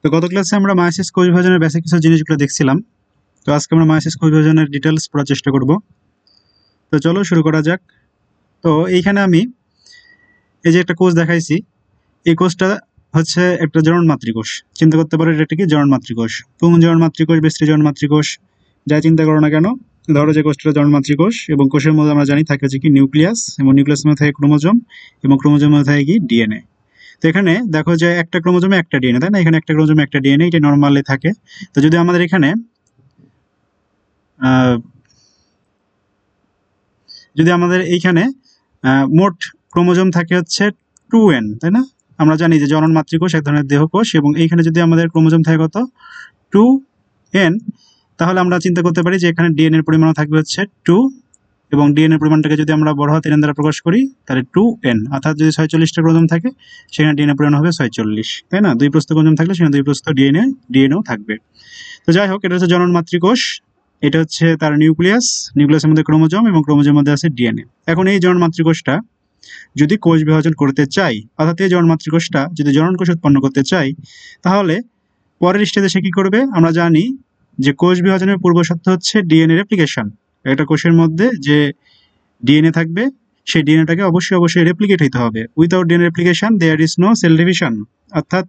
তো গত ক্লাসে আমরা মায়োসিস কোষ বিভাজনের বেসিক কিছু জিনিসগুলো দেখছিলাম। তো আজকে আমরা মায়োসিস কোষ বিভাজনের ডিটেলস পড়ার চেষ্টা করব। তো চলো শুরু করা যাক। তো এইখানে আমি এই যে একটা কোষ দেখাইছি, এই কোষটা হচ্ছে একটা জনন মাতৃকোষ। চিন্তা করতে পারো এটা কি জনন মাতৃকোষ, পুংজ জনন মাতৃকোষ, বেস্ট্রি জনন মাতৃকোষ, যাই চিন্তা করো না কেন। ধরো যে কোষটা জনন মাতৃকোষ এবং কোষের মধ্যে আমরা জানি থাকে হচ্ছে কি নিউক্লিয়াস, এবং নিউক্লিয়াসের মধ্যে থাকে ক্রোমোজোম, এবং ক্রোমোজোমের মধ্যে থাকে কি ডিএনএ। তো এখানে দেখো যে একটা ক্রোমোজোমে একটা ডিএনএ, তাই না? এখানে একটা ক্রোমোজোমে একটা ডিএনএ, এটা নর্মালি থাকে। তো যদি আমাদের এখানে যদি আমাদের এইখানে মোট ক্রোমোজোম থাকে হচ্ছে 2n, তাই না? আমরা জানি যে জনন মাতৃকোষ এক ধরনের দেহকোষ, এবং এইখানে যদি আমাদের ক্রোমোজোম থাকে কত 2n, তাহলে আমরা চিন্তা করতে পারি যে এখানে ডিএনএর পরিমাণও থাকবে হচ্ছে 2, এবং ডিএনএর পরিমাণটাকে যদি আমরা বড় হাতের n দ্বারা প্রকাশ করি তাহলে 2n, অর্থাৎ যদি 46টা ক্রোমোজোম থাকে সেখানে ডিএনএর পরিমাণ হবে 46, তাই না? দুই প্রস্থ ক্রোমোজোম থাকলে সেখানে দুই প্রস্থ ডিএনএও থাকবে। তো যাই হোক, এটা হচ্ছে জনন মাতৃকোষ, এটা হচ্ছে তার নিউক্লিয়াস, নিউক্লিয়াসের মধ্যে ক্রোমোজোম, এবং ক্রোমোজোমের মধ্যে আছে ডিএনএ। এখন এই জনন মাতৃকোষটা যদি কোষ বিভাজন করতে চাই, অর্থাৎ এই জনন মাতৃকোষটা যদি জনন কোষ উৎপন্ন করতে চাই, তাহলে পরের স্টেজে সে কি করবে? আমরা জানি যে কোষ বিভাজনের পূর্ব শর্ত হচ্ছে ডিএনএ রেপ্লিকেশন। একটা কোষের মধ্যে যে ডিএনএ থাকবে সেই ডিএনএটাকে অবশ্যই রেপ্লিকেট হইতে হবে। Without DNA replication there is no cell division. অর্থাৎ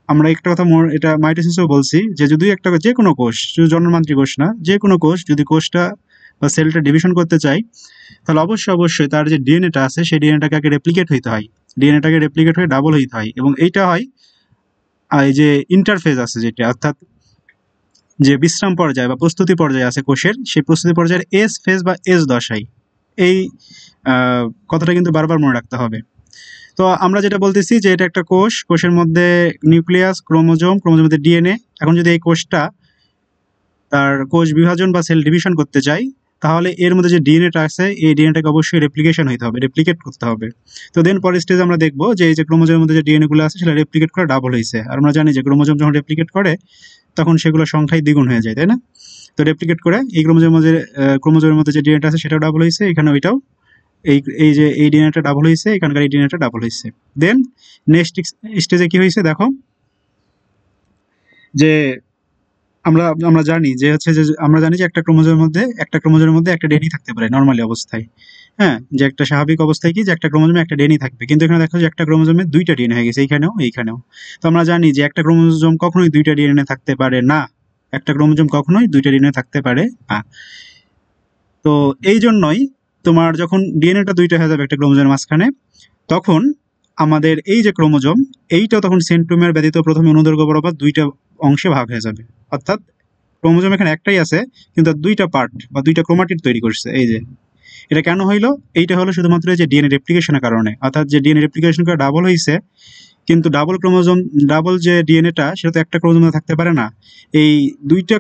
আমরা একটা কথা এটা মাইটোসিসও বলছি যে যদি একটা যে কোনো কোষ, শুধু জনন মাতৃকোষ না, যে কোনো কোষ যদি কোষটা বা সেলটা ডিভিশন করতে চাই, তাহলে অবশ্যই তার যে ডিএনএটা আছে সেই ডিএনএটাকে আগে রেপ্লিকেট হইতে হয়, ডিএনএটাকে রেপ্লিকেট হয়ে ডাবল হইতে হয়, এবং এইটা হয় এই যে ইন্টারফেজ আছে যেটা, অর্থাৎ যে বিশ্রাম পর্যায়ে বা প্রস্তুতি পর্যায়ে আছে কোষের, সেই প্রস্তুতি পর্যায়ের এস ফেজ বা এস দশায়। এই কথাটা কিন্তু বারবার মনে রাখতে হবে। তো আমরা যেটা বলতেছি যে এটা একটা কোষ, কোষের মধ্যে নিউক্লিয়াস, ক্রোমোজোমের মধ্যে ডিএনএ। এখন যদি এই কোষটা তার কোষ বিভাজন বা সেল ডিভিশন করতে চাই, তাহলে এর মধ্যে যে ডিএনএটা আছে এই ডিএনএটাকে অবশ্যই রেপ্লিকেশন হইতে হবে, রেপ্লিকেট করতে হবে। তো দেন পরের স্টেজে আমরা দেখবো যে এই যে ক্রোমোজোমের মধ্যে যে ডিএনএ গুলো আছে সেটা রেপ্লিকেট করে ডাবল হয়েছে। আর আমরা জানি যে ক্রোমোজোম যখন রেপ্লিকেট করে তখন সেগুলো সংখ্যায় দ্বিগুণ হয়ে যায়, তাই না? তো রেপ্লিকেট করে এই ক্রোমোজোমের মধ্যে যে ডিএনএটা আছে সেটাও ডাবল হয়েছে, এখানে ওইটাও এই যে এই ডিএনএটা ডাবল হয়েছে, এখানকার এই ডিএনএটা ডাবল হয়েছে। দেন নেক্সট স্টেজে কি হয়েছে দেখো, যে আমরা আমরা জানি যে হচ্ছে যে আমরা জানি যে একটা ক্রোমোজোমের মধ্যে একটা ডিএনএ থাকতে পারে নরমালি অবস্থায়। হ্যাঁ, যে একটা স্বাভাবিক অবস্থায় কি যে একটা ক্রোমোজোমে একটা ডিএনএ থাকবে, কিন্তু এখানে দেখো যে একটা ক্রোমোজোমে দুইটা ডিএনএ হয়ে গেছে, এইখানেও। তো আমরা জানি যে একটা ক্রোমোজোম কখনোই দুইটা ডিএনএ থাকতে পারে না, একটা ক্রোমোজোম কখনোই দুইটা ডিএনএ থাকতে পারে না। তো এই জন্যই তোমার যখন ডিএনএটা দুইটা হয়ে যাবে একটা ক্রোমোজোমের মাঝখানে, তখন আমাদের এই যে ক্রোমোজোম, এইটা তখন সেন্ট্রোমিয়ার ব্যতীত প্রথমে অনুদৈর্ঘ্য বরাবর দুইটা অংশে ভাগ হয়ে যাবে। অর্থাৎ ক্রোমোজোম এখানে একটাই আছে কিন্তু দুইটা পার্ট বা দুইটা ক্রোমাটিড তৈরি করছে। এই যে এটা কেন হইলো? এইটা হলো শুধুমাত্র যে ডিএনএ রেপ্লিকেশনের কারণে, অর্থাৎ যে ডিএনএ রেপ্লিকেশন করে ডাবল হয়েছে, কিন্তু ডাবল যে ডিএনএটা সেটা তো একটা ক্রোমোজোমে থাকতে পারে না। এই দুইটা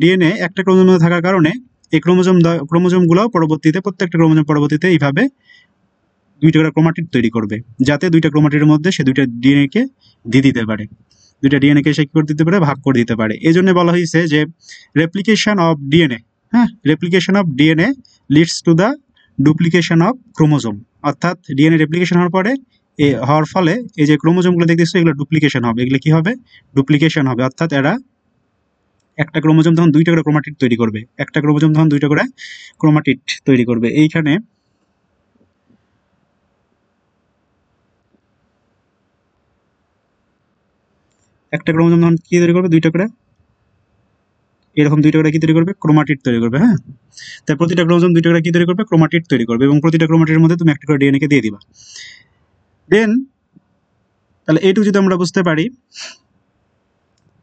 ডিএনএ একটা ক্রোমোজোমে থাকার কারণে এই ক্রোমোজোমগুলো প্রত্যেকটা ক্রোমোজোম পরবর্তীতে এইভাবে দুইটা করে ক্রোমাটিড তৈরি করবে, যাতে দুইটা ক্রোমাটিডের মধ্যে সে দুইটা ডিএনএকে দিয়ে দিতে পারে, দুইটা ডিএনএকে সে কি করে দিতে পারে, ভাগ করে দিতে পারে। এই জন্য বলা হয়েছে যে রেপ্লিকেশন অফ ডিএনএ, হ্যাঁ, replication of DNA leads to the duplication of chromosome. অর্থাৎ ডিএনএ রেপ্লিকেশন হওয়ার ফলে এই যে ক্রোমোজোমগুলো দেখতেছো এগুলো ডুপ্লিকেশন হবে, এগুলো কি হবে? ডুপ্লিকেশন হবে। অর্থাৎ এরা একটা ক্রোমোজোম তখন দুইটা করে ক্রোমাটিড তৈরি করবে, একটা ক্রোমোজোম তখন দুইটা করে ক্রোমাটিড তৈরি করবে। এইখানে একটা ক্রোমোজোম তখন কি তৈরি করবে? দুইটা করে, এরকম দুইটা করে কি তৈরি করবে? ক্রোমাটিড তৈরি করবে। হ্যাঁ, তাই প্রতিটা ক্রোমোজোম দুইটা করে কি তৈরি করবে? ক্রোমাটিড তৈরি করবে, এবং প্রতিটা ক্রোমাটিডের মধ্যে তুমি একটা করে ডিএনএ কে দিয়ে দিবা। দেন তাহলে এইটুকু যদি আমরা বুঝতে পারি,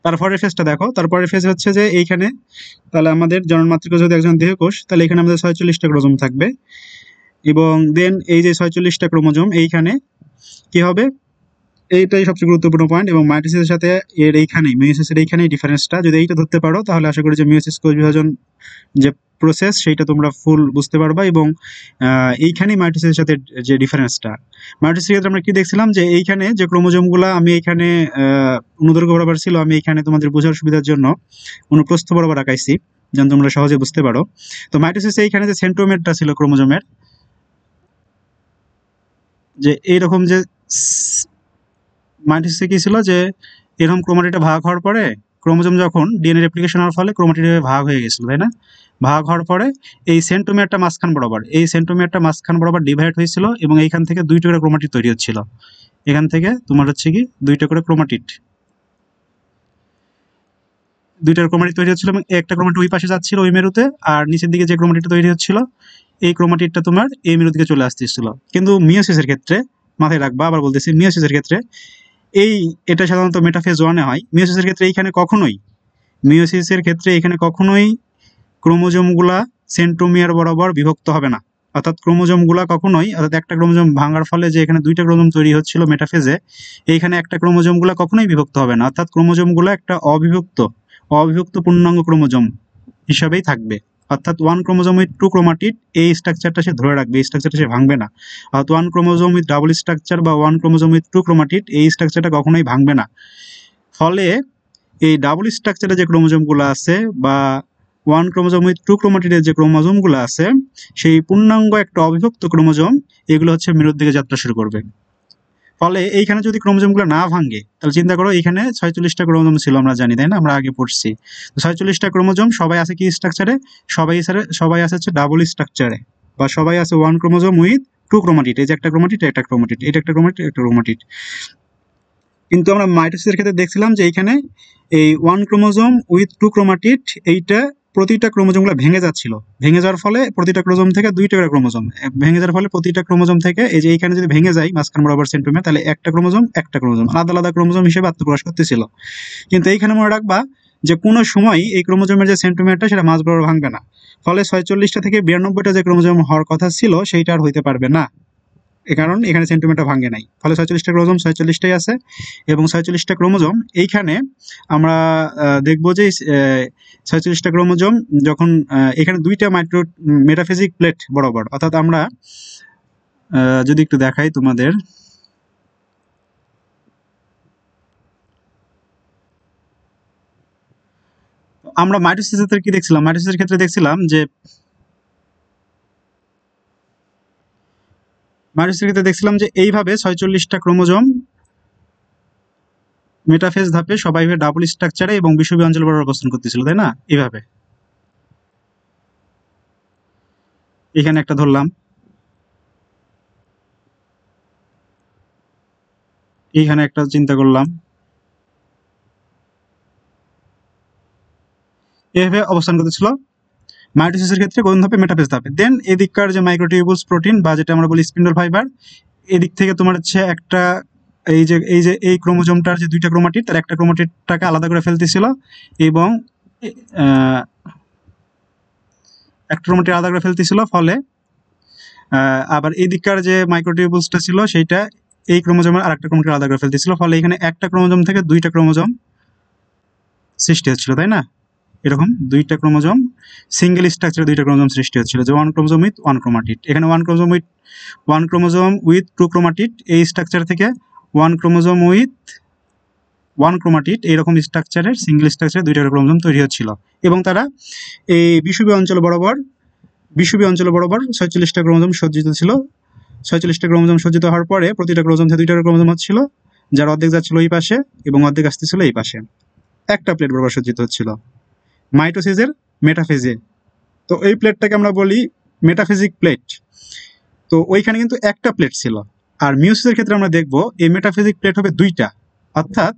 তারপরের ফেজটা দেখো। তারপরের ফেজ হচ্ছে যে এইখানে তাহলে আমাদের জনন মাতৃকোষ যদি একজন দেহকোষ, তাহলে এখানে আমাদের 46টা ক্রোমোজোম থাকবে, এবং দেন এই যে 46টা ক্রোমোজোম এইখানে কি হবে? এইটাই সবচেয়ে গুরুত্বপূর্ণ পয়েন্ট। এবং মাইটোসিসের সাথে মিয়োসিসের এইখানেই ডিফারেন্সটা যদি এইটা ধরতে পারো, তাহলে আশা করি যে মিয়োসিস কোষ বিভাজন যে প্রসেস সেইটা তোমরা ফুল বুঝতে পারবা। এবং এইখানেই মাইটোসিসের সাথে যে ডিফারেন্সটা, মাইটোসিসের ক্ষেত্রে আমরা কি দেখছিলাম যে এইখানে যে ক্রোমোজোমগুলো আমি এইখানে অনুদৈর্ঘ্য বরাবর ছিল, আমি এইখানে তোমাদের বোঝার সুবিধার জন্য অনুপ্রস্থ বরাবর আঁকাইছি যেন তোমরা সহজে বুঝতে পারো। তো মাইটোসিসে এইখানে যে সেন্ট্রোমিয়ারটা ছিল ক্রোমোজোমের, যে এইরকম যে মাইটোসিসে কি ছিল যে এরকম ক্রোমাটিডে ভাগ হওয়ার পরে ক্রোমোজোম যখন ডিএনএ রেপ্লিকেশন হওয়ার ফলে ক্রোমাটিডে ভাগ হয়ে গেছিল, তাই না? ভাগ হওয়ার পরে এই সেন্ট্রোমিয়ারটা মাঝখান বরাবর ডিভাইড হয়েছিল এবং এইখান থেকে দুইটা করে ক্রোমাটিড তৈরি হচ্ছিল। এখান থেকে তোমার হচ্ছে কি দুইটা করে ক্রোমাটিড তৈরি হচ্ছিল এবং একটা ক্রোমাটিড ওই পাশে যাচ্ছিল ওই মেরুতে, আর নিচের দিকে যে ক্রোমাটিডটা তৈরি হচ্ছিল এই ক্রোমাটিডটা তোমার এই মেরুর দিকে চলে আসতেছিল। কিন্তু মিওসিসের ক্ষেত্রে মাথায় রাখবা, আবার বলতেছি, মিওসিসের ক্ষেত্রে এটা সাধারণত মেটাফেজ 1-এ হয়। মিওসিসের ক্ষেত্রে এখানে কখনোই ক্রোমোজোমগুলা সেন্ট্রোমিয়ার বরাবর বিভক্ত হবে না। অর্থাৎ একটা ক্রোমোজোম ভাঙার ফলে যে এখানে দুইটা ক্রোমোজোম তৈরি হচ্ছিল মেটাফেজে, এইখানে একটা ক্রোমোজোমগুলা কখনোই বিভক্ত হবে না। অর্থাৎ ক্রোমোজোমগুলো একটা অবিভক্ত পূর্ণাঙ্গ ক্রোমোজোম হিসাবেই থাকবে। অর্থাৎ 1 ক্রোমোজোম উইথ 2 ক্রোমাটিড, এই স্ট্রাকচারটা সে ধরে রাখবে, এই স্ট্রাকচারটা সে ভাঙবে না। অর্থাৎ 1 ক্রোমোজোম উইথ ডাবল স্ট্রাকচার বা 1 ক্রোমোজোম উইথ 2 ক্রোমাটিড, এই স্ট্রাকচারটা কখনোই ভাঙবে না। ফলে এই ডাবল স্ট্রাকচারে যে ক্রোমোজোমগুলো আছে বা 1 ক্রোমোজোম উইথ 2 ক্রোমাটিডের যে ক্রোমোজোমগুলো আছে, সেই পূর্ণাঙ্গ একটা অবিভক্ত ক্রোমোজোম, এগুলো হচ্ছে মেরুর দিকে যাত্রা শুরু করবে। ফলে এইখানে যদি ক্রোমোজোমগুলো না ভাঙে, তাহলে চিন্তা করো এইখানে 46টা ক্রোমোজোম ছিল, আমরা জানি, তাই না? আমরা আগে পড়ছি। 46টা ক্রোমোজোম সবাই আছে কি স্ট্রাকচারে? সবাই আছে হচ্ছে ডাবল স্ট্রাকচারে, বা সবাই আছে 1 ক্রোমোজোম উইথ 2 ক্রোমাটিড। এই যে একটা ক্রোমাটিড, একটা ক্রোমাটিড, এটা একটা ক্রোমাটিড, একটা ক্রোমাটিড। কিন্তু আমরা মাইটোসিসের ক্ষেত্রে দেখছিলাম যে এইখানে এই 1 ক্রোমোজোম উইথ 2 ক্রোমাটিড, এইটা প্রতিটা ক্রোমোজোমগুলো ভেঙে যাচ্ছিল। ভেঙে যাওয়ার ফলে প্রতিটা ক্রোমোজোম থেকে দুইটা করে ক্রোমোজোম ভেঙে যাওয়ার ফলে প্রতিটা ক্রোমোজোম থেকে এই যে এইখানে যদি ভেঙে যায় মাঝখান বরাবর সেন্ট্রোমিয়ার, তাহলে একটা ক্রোমোজোম আলাদা আলাদা ক্রোমোজোম হিসেবে আত্মপ্রকাশ করতেছিল। কিন্তু এইখানে মনে রাখবা যে কোনো সময় এই ক্রোমোজোমের যে সেন্ট্রোমিয়ারটা সেটা মাঝ বরাবর ভাঙবে না। ফলে 46টা থেকে 92টা যে ক্রোমোজোম হওয়ার কথা ছিল সেইটা আর হইতে পারবে না, কারণ এখানে সেন্টিমিটার ভাঙে নাই। ফলে 46টা ক্রোমোজোম 46টাই আছে। এবং 46টা ক্রোমোজোম এইখানে আমরা দেখবো যে 46টা ক্রোমোজোম যখন এখানে দুইটা মেটাফিজিক প্লেট বরাবর, অর্থাৎ আমরা যদি একটু দেখাই তোমাদের, আমরা মাইটোসিসের ক্ষেত্রে দেখছিলাম যে এইভাবে 46টা ক্রোমোজোম মেটাফেজ ধাপে সবাই ডাবল স্ট্রাকচারে এবং বিষুবীয় অঞ্চল বরাবর অবস্থান করতেছিল, তাই না? এইভাবে এখানে একটা ধরলাম, এইখানে একটা চিন্তা করলাম, এভাবে অবস্থান করতেছিল মাইটোসিসের ক্ষেত্রে কোন ধাপে? মেটাফেজ ধাপে। দেন এদিককার যে মাইক্রোটিউবুলস প্রোটিন বা যেটা আমরা বলি স্পিন্ডল ফাইবার, এদিক থেকে তোমার হচ্ছে একটা এই ক্রোমোজোমটার যে দুইটা ক্রোমাটিড, তার একটা ক্রোমাটিডটাকে আলাদা করে ফেলতেছিল এবং একটা ক্রোমাটিড আলাদা করে ফেলতেছিল। ফলে আবার এই দিককার যে মাইক্রোটিউবুলসটা ছিল সেইটা এই ক্রোমোজোমের আরেকটা ক্রোমাটিড আলাদা করে ফেলতেছিল। ফলে এখানে একটা ক্রোমোজোম থেকে দুইটা ক্রোমোজোম সৃষ্টি হচ্ছিল, তাই না? এরকম দুইটা ক্রোমোজোম, সিঙ্গেল স্ট্রাকচারে দুইটা ক্রোমোজোম সৃষ্টি হচ্ছিল, যে 1 ক্রোমোজোম উইথ 1 ক্রোমাটিড। এখানে 1 ক্রোমোজোম উইথ 2 ক্রোমাটিড, এই স্ট্রাকচার থেকে 1 ক্রোমোজোম উইথ 1 ক্রোমাটিড এইরকম স্ট্রাকচারের সিঙ্গেল স্ট্রাকচারে দুইটা ক্রোমোজোম তৈরি হচ্ছিল এবং তারা এই বিষুবীয় অঞ্চল বরাবর 46টা ক্রোমোজোম সজ্জিত ছিল। 46টা ক্রোমোজোম সজ্জিত হওয়ার পরে প্রতিটা ক্রোমোজোম থেকে দুইটা ক্রোমোজোম হচ্ছিল, যার অর্ধেক যাচ্ছিল এই পাশে এবং অর্ধেক আসতেছিল এই পাশে, একটা প্লেট বরাবর সজ্জিত হচ্ছিল মাইটোসিসের মেটাফেজে। তো এই প্লেটটাকে আমরা বলি মেটাফিজিক প্লেট। তো ওইখানে কিন্তু একটা প্লেট ছিল। আর মিওসিসের ক্ষেত্রে আমরা দেখব এই মেটাফিজিক প্লেট হবে দুইটা, অর্থাৎ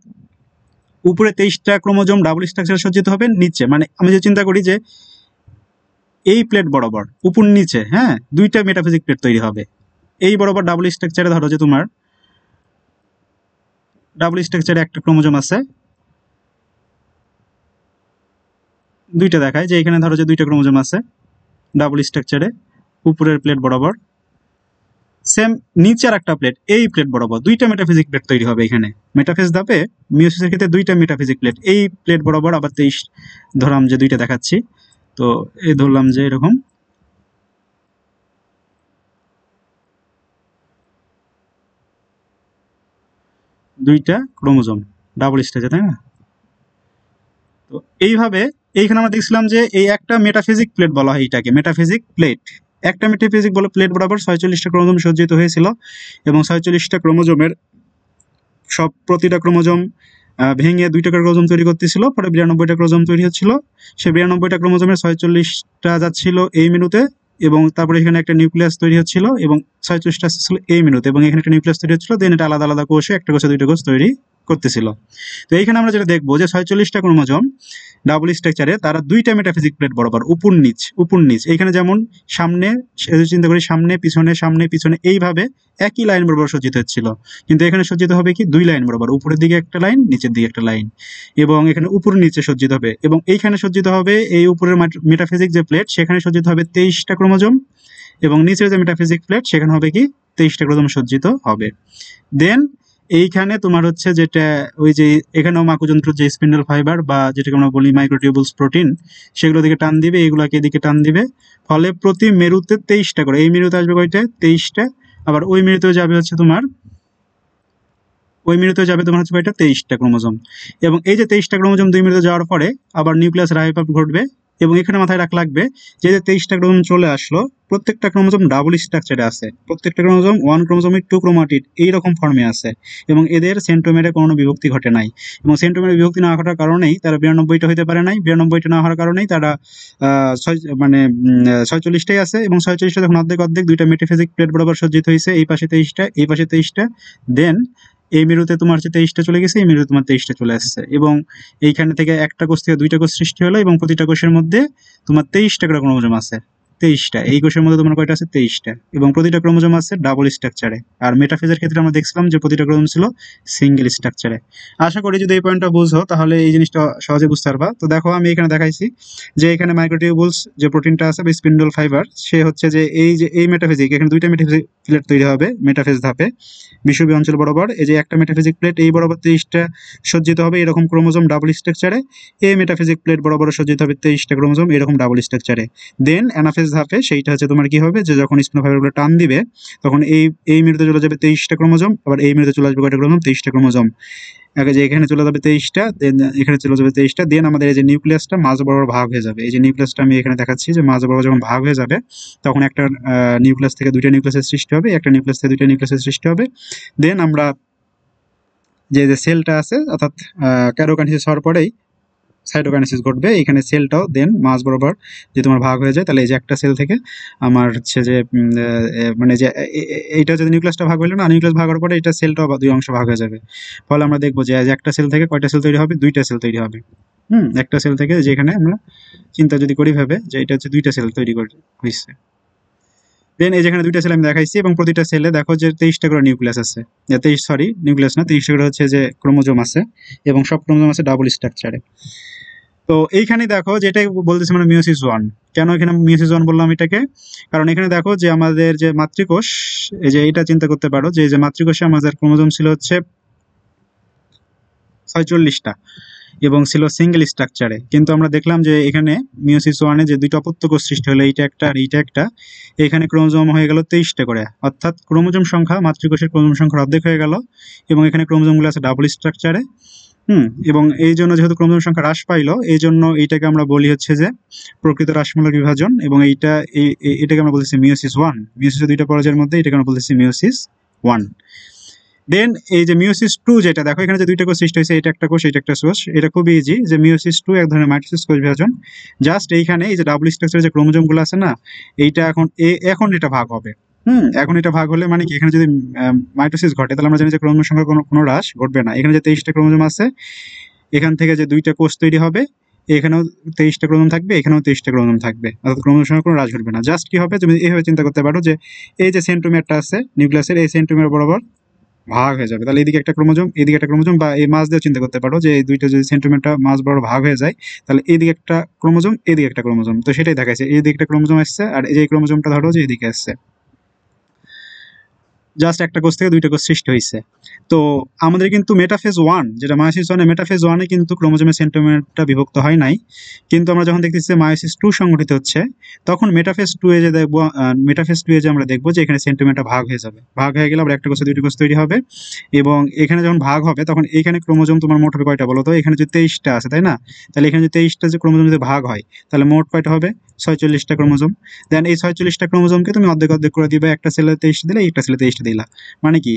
উপরে 23টা ক্রোমোজোম ডাবল স্ট্রাকচারে সজ্জিত হবে, নিচে মানে আমি যে চিন্তা করি যে এই প্লেট বরাবর উপর নিচে, হ্যাঁ, দুইটা মেটাফিজিক প্লেট তৈরি হবে। এই বরাবর ডাবল স্ট্রাকচারে ধরো যে তোমার ডাবল স্ট্রাকচারে একটা ক্রোমোজোম আছে, দুইটা দেখায় যে এখানে ধরো যে দুইটা ক্রোমোজোম আছে ডাবল স্ট্রাকচারে উপরের প্লেট বরাবর, সেম নিচে আর একটা প্লেট, এই প্লেট বরাবর দুইটা মেটাফিজিক প্লেট তৈরি হবে। এখানে মেটাফেজ ধাপে মিওসিসের ক্ষেত্রে দুইটা মেটাফিজিক প্লেট, এই প্লেট বরাবর আবার 23 ধরলাম যে দুইটা দেখাচ্ছি। তো এই ধরলাম যে এরকম দুইটা ক্রোমোজোম ডাবল স্ট্রাকচার, তাই না? তো এইভাবে এইখানে আমরা দেখছিলাম যে এই একটা মেটাফিজিক প্লেট বলা হয়, এটাকে মেটাফিজিক প্লেট। একটা মেটাফিজিক বলে প্লেট বরাবর 46টা ক্রোমোজোম সজ্জিত হয়েছিল এবং 46টা ক্রোমোজোমের প্রতিটা ক্রোমোজোম ভেঙে 2টা ক্রোমোজোম তৈরি করতেছিল, পরে 92টা ক্রোমোজোম তৈরি হচ্ছিল। সেই 92টা ক্রোমোজোমের 46টা যাচ্ছিল এই মেরুতে, এবং তারপরে এখানে একটা নিউক্লিয়াস তৈরি হচ্ছিল, এবং 46টা আসছিল এই মেরুতে, এবং এখানে একটা নিউক্লিয়াস তৈরি হচ্ছিল। দেন এটা আলাদা আলাদা কোষে, একটা কোষে 2টা কোষ তৈরি করতেছিল। তো এইখানে আমরা যেটা দেখবো যে 46টা ক্রোমোজোম ডাবল স্ট্রাকচারে তারা 2টা মেটাফিজিক প্লেট বরাবর উপর নিচ এইখানে যেমন সামনে, চিন্তা করি সামনে পিছনে এইভাবে একই লাইন বরাবর সজ্জিত হচ্ছিল, কিন্তু এখানে সজ্জিত হবে কি 2 লাইন বরাবর, উপরের দিকে একটা লাইন, নিচের দিকে একটা লাইন, এবং এখানে উপর নিচে সজ্জিত হবে, এবং এইখানে সজ্জিত হবে এই উপরের মেটাফিজিক যে প্লেট সেখানে সজ্জিত হবে 23টা ক্রোমোজোম, এবং নিচের যে মেটাফিজিক প্লেট সেখানে হবে কি 23টা ক্রোমোজোম সজ্জিত হবে। দেন এইখানে তোমার হচ্ছে যেটা ওই যে এখানেও মাকুযন্ত্র যে স্পিন্ডল ফাইবার বা যেটাকে আমরা বলি মাইক্রোটিউবুলস প্রোটিন, সেগুলো দিকে টান দিবে, এইগুলাকে এদিকে টান দিবে, ফলে প্রতি মেরুতে 23টা করে, এই মেরুতে আসবে কয়টা 23টা, আবার ওই মেরুতেও যাবে হচ্ছে তোমার হচ্ছে কয়টা 23টা ক্রোমোজোম। এবং এই যে 23টা ক্রোমোজোম 2 মেরুতে যাওয়ার পরে আবার নিউক্লিয়াস রাইপ ঘটবে, এবং এখানে মাথায় লাগবে যে 23টা ক্রোমোজোম চলে আসলো, প্রত্যেকটা ক্রোমোজোম ডাবল স্ট্রাকচারে আছে, প্রত্যেকটা ক্রোমোজোম 1 ক্রোমোজোমিক 2 ক্রোমাটিড এইরকম ফর্মে আছে, এবং এদের সেন্ট্রোমেরে কোনো বিভক্তি ঘটে নাই, এবং সেন্ট্রোমেরে বিভক্তি না ঘটার কারণেই তারা 92টা হতে পারে নাই, 92টা না হওয়ার কারণেই তারা 46টাই আছে, এবং 46টা যখন অর্ধেক 2টা মেটাফিজিক প্লেট বরাবর সজ্জিত হয়েছে, এই পাশে 23টা, এই পাশে 23টা, দেন এই মেরুতে তোমার হচ্ছে 23টা চলে গেছে, এই মেরুতে তোমার 23টা চলে আসছে, এবং এইখানে থেকে একটা কোষ থেকে 2টা কোষ সৃষ্টি হলো, এবং প্রতিটা কোষের মধ্যে তোমার 23টা করে ক্রোমোজোম আছে, 23টা, এই কোষের মধ্যে তোমার কয়টা আছে 23টা, এবং প্রতিটা ক্রোমোজোম আছে ডাবল স্ট্রাকচারে। আর মেটাফেজের ক্ষেত্রে আমরা দেখছিলাম যে প্রতিটা ক্রোমোজোম ছিল সিঙ্গেল স্ট্রাকচারে। আশা করি যদি এই পয়েন্টটা বুঝো তাহলে এই জিনিসটা সহজে বুঝতে পারবা। তো দেখো আমি এখানে দেখাইছি যে এখানে মাইক্রোটিউবুলস যে প্রোটিনটা আছে বা স্পিন্ডল ফাইবার, সে হচ্ছে যে এই মেটাফেজিক, এখানে 2টা মেটাফেজিক প্লেট তৈরি হবে মেটাফেজ ধাপে বিষুবীয় অঞ্চল বরাবর, এই যে একটা মেটাফিজিক প্লেট এই বরাবর 23টা সজ্জিত হবে এরকম ক্রোমোজোম ডাবল স্ট্রাকচারে, এই মেটাফিজিক প্লেট বরাবর সজ্জিত হবে 23টা ক্রোমোজোম এরকম ডাবল স্ট্রাকচারে। দেন অ্যানাফেজ ধাপে সেইটা হচ্ছে তোমার কি হবে, যে যখন স্পিন্ডল ফাইবারগুলো টান দিবে তখন এই মেরুতে চলে যাবে 23টা ক্রোমোজোম, আবার এই মেরুতে চলে আসবে কয়টা ক্রোমোজোম 23টা ক্রোমোজোম, আগে যে এখানে চলে যাবে 23টা, দেন এখানে চলে যাবে 23টা, দেন আমাদের এই যে নিউক্লিয়াসটা মাঝ বরাবর ভাগ হয়ে যাবে, এই যে নিউক্লিয়াসটা আমি এখানে দেখাচ্ছি যে মাঝ বরাবর যখন ভাগ হয়ে যাবে তখন একটা নিউক্লিয়াস থেকে 2টা নিউক্লিয়াসের সৃষ্টি হবে, একটা নিউক্লিয়াস থেকে 2টা নিউক্লিয়াসের সৃষ্টি হবে। দেন আমরা যে সেলটা আছে অর্থাৎ ক্যারোকাইনেসিস হওয়ার পরেই সাইটোকাইনেসিস ঘটবে, এখানে সেলটাও দেন মাঝ বরাবর যে তোমার ভাগ হয়ে যায়, তাহলে এই যে একটা সেল থেকে আমার হচ্ছে যে মানে যে এইটা যদি নিউক্লিয়াসটা ভাগ হলো না, নিউক্লিয়াস ভাগ হওয়ার পরে এটা সেলটাও 2 অংশ ভাগ হয়ে যাবে, ফলে আমরা দেখবো যে একটা সেল থেকে কয়টা সেল তৈরি হবে 2টা সেল তৈরি হবে। একটা সেল থেকে যেখানে আমরা চিন্তা যদি করি ভাবে যে এটা হচ্ছে 2টা সেল তৈরি হয়েছে। দেন এই যেখানে 2টা সেল আমি দেখাইছি, এবং প্রতিটা সেলে দেখো যে 23টা করে নিউক্লিয়াস আছে, 23টা করে হচ্ছে যে ক্রোমোজোম আছে, এবং সব ক্রোমোজোম আছে ডাবল স্ট্রাকচারে। তো এইখানে দেখো যেটা বলতেছি মানে মিওসিস 1, কেন এখানে মিওসিস 1 বললাম এটাকে, কারণ এখানে দেখো যে আমাদের যে মাতৃকোষ, এই যে এটা চিন্তা করতে পারো যে মাতৃকোষে আমাদের ক্রোমোজোম ছিল হচ্ছে 46টা এবং ছিল সিঙ্গেল স্ট্রাকচারে, কিন্তু আমরা দেখলাম যে এখানে মিওসিস 1-এ যে 2টা অপত্য কোষ সৃষ্টি হলো, এইটা একটা আর এইটা একটা, এখানে ক্রোমোজোম হয়ে গেল 23টা করে, অর্থাৎ ক্রোমোজোম সংখ্যা মাতৃকোষের ক্রোমোজোম সংখ্যা অর্ধেক হয়ে গেল, এবং এখানে ক্রোমোজোমগুলো আছে ডাবল স্ট্রাকচারে। এবং এই জন্য যেহেতু ক্রোমোজোম সংখ্যা হ্রাস পাইলো, এই জন্য এইটাকে আমরা বলি হচ্ছে যে প্রকৃত রাশিমূলক বিভাজন, এবং এটাকে আমরা বলতেছি মিওসিস 1। মিওসিসের 2টা পর্যায়ের মধ্যে এটাকে আমরা বলতেছি মিওসিস 1। দেন এই যে মিওসিস 2, যেটা দেখো এখানে যে 2টা কোষ সৃষ্টি হয়েছে, এটা একটা কোষ এটা একটা কোষ, এটা খুব ইজি যে মিওসিস 2 এক ধরনের মাইটোসিস কোষ বিভাজন। জাস্ট এইখানে এই যে ডাবল স্ট্রাকচারের যে ক্রোমোজোমগুলো আছে না, এইটা এখন এটা ভাগ হবে। এখন এটা ভাগ হলে মানে কি, এখানে যদি মাইটোসিস ঘটে তাহলে আমরা জানি যে ক্রোমোজোম সংখ্যা কোনো হ্রাস ঘটবে না। এখানে যে 23টা ক্রোমোজোম আছে, এখান থেকে যে 2টা কোষ তৈরি হবে, এখানেও 23টা ক্রোমোজোম থাকবে, এখানেও 23টা ক্রোমোজোম থাকবে, অর্থাৎ ক্রোমোজোম সংখ্যা কোনো হ্রাস ঘটবে না। জাস্ট কি হবে, তুমি এইভাবে চিন্তা করতে পারো যে এই যে সেন্ট্রোমিয়ারটা আছে নিউক্লিয়াসের, এই সেন্ট্রোমিয়ার বরাবর ভাগ হয়ে যাবে, তাহলে এদিকে একটা ক্রোমোজোম এদিকে একটা ক্রোমোজোম, বা এই মাছ দিয়ে চিন্তা করতে পারো যে এই 2টা যদি সেন্ট্রোমিয়ারটা মাছ বরাবর ভাগ হয়ে যায়, তাহলে এদিকে একটা ক্রোমোজোম এদিকে একটা ক্রোমোজোম, তো সেটাই দেখাচ্ছে, এইদিকে একটা ক্রোমোজোম আসছে আর এই যে ক্রোমোজোমটা ধরো যে এদিকে আসছে, জাস্ট একটা কোষ থেকে 2টা কোষ সৃষ্টি হয়েছে। তো আমাদের কিন্তু মেটাফেজ 1 যেটা মায়োসিস 1-এ, মেটাফেজ 1-এ কিন্তু ক্রোমোজোমের সেন্ট্রোমিয়ারটা বিভক্ত হয় নাই, কিন্তু আমরা যখন দেখতেছি মায়োসিস 2 সংঘটিত হচ্ছে, তখন মেটাফেজ 2-এ যে দেখবো, মেটাফেজ 2-এ যে আমরা দেখবো যে এখানে সেন্ট্রোমিয়ারটা ভাগ হয়ে যাবে, ভাগ হয়ে গেলে আবার একটা কোষে 2টি কোষ তৈরি হবে, এবং এখানে যখন ভাগ হবে তখন এখানে ক্রোমোজোম তোমার মোট হবে কয়টা বলো তো, এখানে যে 23টা আছে তাই না, তাহলে এখানে যে 23টা যে ক্রোমোজোম যদি ভাগ হয় তাহলে মোট কয়টা হবে 46টা ক্রোমোজোম। দেন এই 46টা ক্রোমোজোমকে তুমি অর্ধেক অর্ধেক করে দিবে, একটা সেলে 23টা দিলে একটা সেলে 23টা দিলা, মানে কি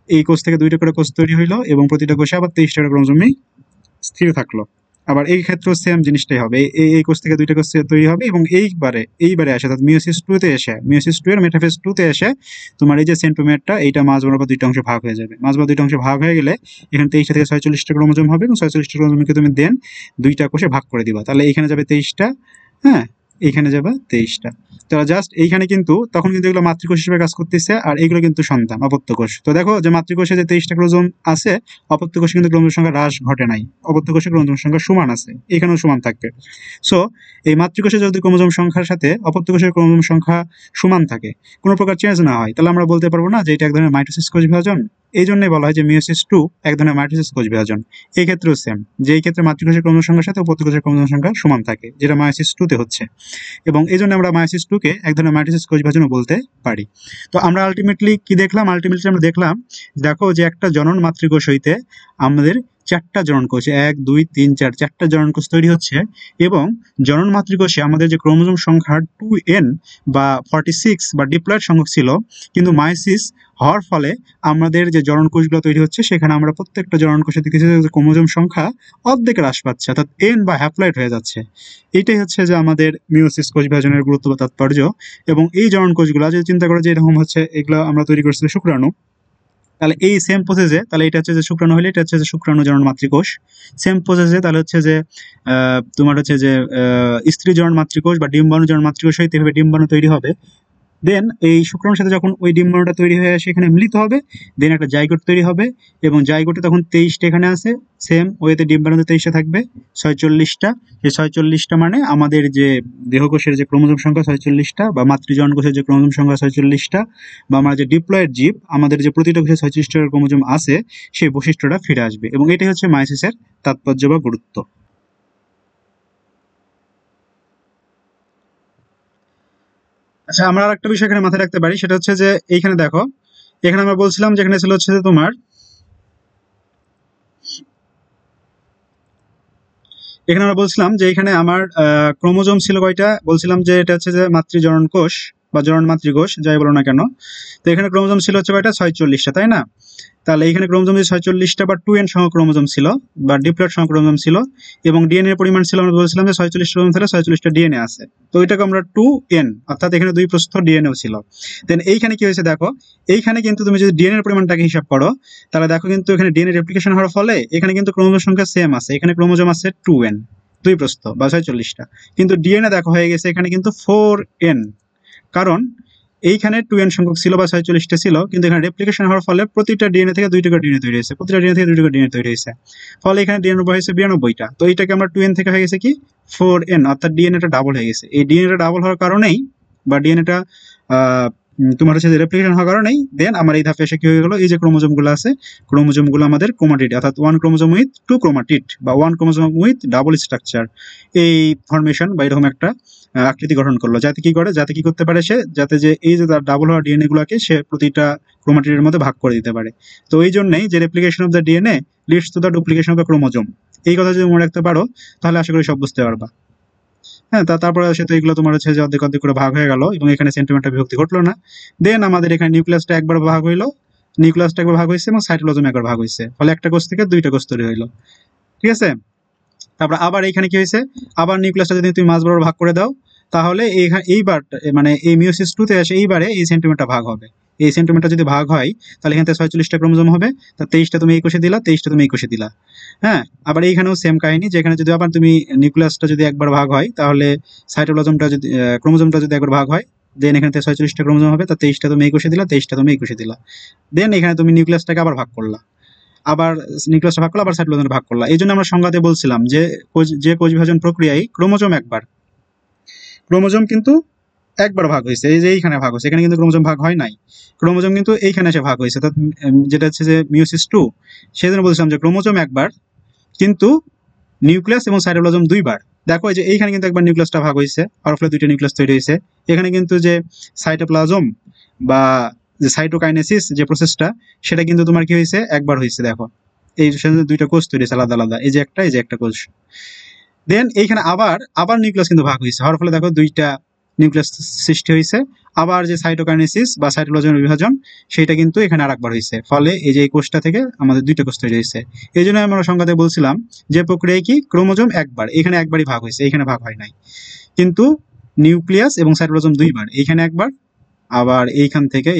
এই কোষ থেকে 2টা করে কোষ তৈরি হইলো এবং প্রতিটা কোষে আবার 23টা করে ক্রোমোজোমই স্থির থাকলো। আবার এই ক্ষেত্রেও সেম জিনিসটাই হবে, এই কোষ থেকে 2টা কোষ তৈরি হবে এবং এইবারে আসে, অর্থাৎ মিওসিস 2 তে এসে, মিওসিস 2 এর মেটাফেজ 2 তে এসে তোমার এই যে সেন্ট্রোমিয়ারটা এইটা মাঝ বরাবর 2টা অংশে ভাগ হয়ে যাবে। মাঝ বরাবর 2টা অংশে ভাগ হয়ে গেলে এখানে 23টা থেকে 46টা ক্রোমোজোম হবে এবং 46টা ক্রোমোজোমকে তুমি দেন 2টা কোষে ভাগ করে দিবা, তাহলে এইখানে যাবে 23টা, হ্যাঁ এইখানে যাবে 23টা। তো জাস্ট এইখানে কিন্তু তখন কিন্তু এগুলো মাতৃকোষ হিসেবে কাজ করতেছে আর এইগুলো কিন্তু সন্তান অপত্য কোষ। তো দেখো যে মাতৃকোষে যে 23টা ক্রোমোজোম আছে, অপত্য কোষে কিন্তু ক্রোমোজোম সংখ্যা হ্রাস ঘটে নাই, অপত্য কোষে ক্রোমোজোম সংখ্যা সমান আছে, এখানেও সমান থাকবে। সো এই মাতৃকোষে যদি ক্রোমোজোম সংখ্যার সাথে অপত্য কোষের ক্রোমোজোম সংখ্যা সমান থাকে, কোনো প্রকার চেঞ্জ না হয়, তাহলে আমরা বলতে পারবো না যে এটা এক ধরনের মাইটোসিস কোষ বিভাজন। এই জন্যই বলা হয় যে মিওসিস 2 এক ধরনের মাইটোসিস কোষ বিভাজন। এই ক্ষেত্রেও সেম, যে এই ক্ষেত্রে মাতৃকোষের ক্রোমোজোম সংখ্যার সাথে অপত্য কোষের ক্রোমোজোম সংখ্যা সমান থাকে, যেটা মায়োসিস 2 তে হচ্ছে, এবং এই জন্য আমরা মায়োসিস 2 কে এক ধরনের মাইটোসিস কোষ বিভাজনও বলতে পারি। তো আমরা আলটিমেটলি কি দেখলাম? আলটিমেটলি আমরা দেখলাম, দেখো যে একটা জনন মাতৃকোষ হইতে আমাদের 4টা জনন কোষ, 1 2 3 4 4টা জনন কোষ তৈরি হচ্ছে এবং জনন মাতৃকোষে আমাদের যে ক্রোমোজোম সংখ্যা 2n বা 46 বা ডিপ্লয়েড সংখ্যক ছিল, কিন্তু মায়োসিস হওয়ার ফলে আমাদের যে জনন কোষগুলো তৈরি হচ্ছে সেখানে আমরা প্রত্যেকটা জনন কোষে দেখেছি যে ক্রোমোজোম সংখ্যা অর্ধেক হ্রাস পাচ্ছে, অর্থাৎ n বা হ্যাপ্লয়েড হয়ে যাচ্ছে। এটাই হচ্ছে যে আমাদের মিওসিস কোষ বিভাজনের গুরুত্ব বা তাৎপর্য। এবং এই জনন কোষগুলো যদি চিন্তা করো যে এরকম হচ্ছে, এগুলো আমরা তৈরি করছি শুক্রাণু, তাহলে এই সেম প্রসেসে, তাহলে এটা হচ্ছে যে শুক্রাণু হলে এটা হচ্ছে যে শুক্রাণু জনন মাতৃকোষ, সেম প্রসেসে তাহলে হচ্ছে যে তোমার হচ্ছে যে স্ত্রী জনন মাতৃকোষ বা ডিম্বাণু জনন মাতৃকোষ হইতে হবে, ডিম্বাণু তৈরি হবে। দেন এই শুক্রাণুর সাথে যখন ওই ডিম্বাণুটা তৈরি হয়ে আসে এখানে মিলিত হবে, দেন একটা জাইগোট তৈরি হবে এবং জাইগোটে তখন 23টা এখানে আছে, সেম ওয়েতে ডিম্বাণুতে 23টা থাকবে, 46টা। সেই 46টা মানে আমাদের যে দেহকোষের যে ক্রোমোজোম সংখ্যা 46টা বা মাতৃজনন কোষের যে ক্রোমোজোম সংখ্যা 46টা, বা আমরা যে ডিপ্লয়েড জীব আমাদের যে প্রতিটা কোষে 46টা ক্রোমোজোম আছে সেই বৈশিষ্ট্যটা ফিরে আসবে, এবং এটাই হচ্ছে মায়োসিসের তাৎপর্য বা গুরুত্ব। আচ্ছা, আমরা আরেকটা বিষয় এখানে মাথায় রাখতে পারি, সেটা হচ্ছে যে এইখানে দেখো, এখানে আমরা বলছিলাম যে এখানে ছিল হচ্ছে যে তোমার, এখানে আমরা বলছিলাম যে এখানে আমার ক্রোমোজোম ছিল কয়টা, বলছিলাম যে এটা হচ্ছে যে মাতৃজনন কোষ বা জনন মাতৃকোষ যাই বলো না কেন। তো এখানে ক্রোমোজোম ছিল হচ্ছে কয়টা, 46টা, তাই না? তাহলে এখানে ক্রোমোজোম যে 46টা বা 2n সংখ্যক ক্রোমোজোম ছিল বা ডিপ্লয়েড সংখ্যক ক্রোমোজোম ছিল, এবং ডিএনএ এর পরিমাণ ছিল, আমরা বলছিলাম যে 46টা ক্রোমোজোম থেকে 46টা ডিএনএ আছে, তো এটাকে আমরা 2n, অর্থাৎ এখানে 2 প্রস্থ ডিএনএও ছিল। দেন এইখানে কি হয়েছে দেখো, এইখানে কিন্তু তুমি যদি ডিএনএ এর পরিমাণটাকে হিসাব করো, তাহলে দেখো কিন্তু এখানে ডিএনএ রেপ্লিকেশন হওয়ার ফলে এখানে কিন্তু ক্রোমোজোম সংখ্যা সেম আছে, এখানে ক্রোমোজোম আছে 2n, 2 প্রস্থ বা 46টা, কিন্তু ডিএনএ দেখো হয়ে গেছে এখানে কিন্তু 4n, কারণ এইখানে 2n সংখ্যক ছিল বা 46টা ছিল, কিন্তু এখানে রেপ্লিকেশন হওয়ার ফলে প্রতিটা ডিএনএ থেকে 2টা করে ডিএনএ তৈরি হয়েছে, প্রতিটা ডিএনএ থেকে 2টা করে ডিএনএ তৈরি হয়েছে, ফলে এখানে ডিএনএ হয়েছে 92টা। তো এইটাকে আমরা 2n থেকে হয়ে গেছে কি 4n, অর্থাৎ ডিএনএটা ডাবল হয়ে গেছে। এই ডিএনএটা ডাবল হওয়ার কারণেই বা ডিএনএটা তোমার হচ্ছে যে রেপ্লিকেশন হওয়ার কারণেই দেন আমার এই ধাপে এসে কি হয়ে গেল, এই যে ক্রোমোজোমগুলো আছে, ক্রোমোজোমগুলো আমাদের ক্রোমাটিড, অর্থাৎ 1 ক্রোমোজোম উইথ 2 ক্রোমাটিড বা 1 ক্রোমোজোম উইথ ডাবল স্ট্রাকচার, এই ফরমেশন বা এরকম একটা আকৃতি গঠন করলো, যাতে কি করে, যাতে কি করতে পারে সে, যাতে যে এই যে তার ডাবল হওয়া ডিএনএ গুলোকে সে প্রতিটা ক্রোমাটিডের মধ্যে ভাগ করে দিতে পারে। তো এই জন্যই যে replication of the DNA leads to the duplication of the chromosome, এই কথা যদি মনে রাখতে পারো তাহলে আশা করি সব বুঝতে পারবা। হ্যাঁ, তারপরে সে তো এগুলো তোমার হচ্ছে যে অর্ধেক অর্ধেক করে ভাগ হয়ে গেল এবং এখানে সেন্টিমিটার বিভক্তি ঘটলো না। দেন আমাদের এখানে নিউক্লিয়াসটা একবার ভাগ হইলো, নিউক্লিয়াসটা একবার ভাগ হয়েছে এবং সাইটোপ্লাজম একবার ভাগ হয়েছে, ফলে একটা কোষ থেকে 2টা কোষ তৈরি হইলো। ঠিক আছে, তারপর আবার এইখানে কি হয়েছে, আবার নিউক্লিয়াসটা যদি তুমি মাঝ বরাবর ভাগ করে দাও, তাহলে এইবার মানে এই মিওসিস 2 তে এসে এইবারে এই সেন্টিমিটার ভাগ হবে। এই সেন্টিমিটার যদি ভাগ হয় তাহলে এখানে 46টা ক্রোমোজোম হবে, তা 23টা তুমি এই কোষে দিলা, 23টা তুমি এই কোষে দিলা। হ্যাঁ, আবার এইখানেও সেম কাহিনী, যেখানে যদি আবার তুমি নিউক্লিয়াসটা যদি একবার ভাগ হয়, তাহলে সাইটোপ্লাজমটা যদি ক্রোমোজোমটা যদি একবার ভাগ হয়, দেন এখানে 46টা ক্রোমোজোম হবে, তা 23টা তুমি এই কোষে দিলা, 23টা তুমি এই কোষে দিলা। দেন এখানে তুমি নিউক্লিয়াসটাকে আবার ভাগ করলা, আবার নিউক্লিয়াসটা ভাগ করলা, আবার সাইটোপ্লাজমে ভাগ করলা। এই জন্য আমরা সংজ্ঞাতে বলছিলাম যে কোষ বিভাজন প্রক্রিয়ায় ক্রোমোজোম কিন্তু একবার ভাগ হয়েছে, এই যে এইখানে ভাগ হয়েছে, এখানে কিন্তু ক্রোমোজোম ভাগ হয় নাই, ক্রোমোজোম কিন্তু এইখানে এসে ভাগ হয়েছে, অর্থাৎ যেটা হচ্ছে যে মিওসিস 2। সেই জন্য বলছিলাম যে ক্রোমোজোম একবার, কিন্তু নিউক্লিয়াস এবং সাইটোপ্লাজম 2বার। দেখো এই যে এইখানে কিন্তু একবার নিউক্লিয়াসটা ভাগ হয়েছে, আর ফলে 2টা নিউক্লিয়াস তৈরি হয়েছে। এখানে কিন্তু যে সাইটোপ্লাজম বা যে সাইটোকাইনেসিস যে প্রসেসটা, সেটা কিন্তু তোমার কি হয়েছে, একবার হয়েছে। দেখো এই 2টা কোষ তৈরি হয়েছে আলাদা আলাদা, এই যে একটা কোষ। দেন এইখানে আবার নিউক্লিয়াস কিন্তু ভাগ হয়েছে, হওয়ার ফলে দেখো 2টা নিউক্লিয়াস সৃষ্টি হয়েছে, আবার যে সাইটোকাইনেসিস বা সাইটোপ্লাজমের বিভাজন সেটা কিন্তু এখানে আরেকবার হয়েছে, ফলে এই যে এই কোষটা থেকে আমাদের দুইটা কোষ তৈরি হয়েছে। এই জন্য আমরা সংজ্ঞাতে বলছিলাম যে প্রক্রিয়ায় কি ক্রোমোজোম একবার, এখানে একবারই ভাগ হয়েছে, এখানে ভাগ হয় নাই। কিন্তু নিউক্লিয়াস এবং সাইটোপ্লাজম দুইবার, এইখানে একবার, আবার এইখান থেকে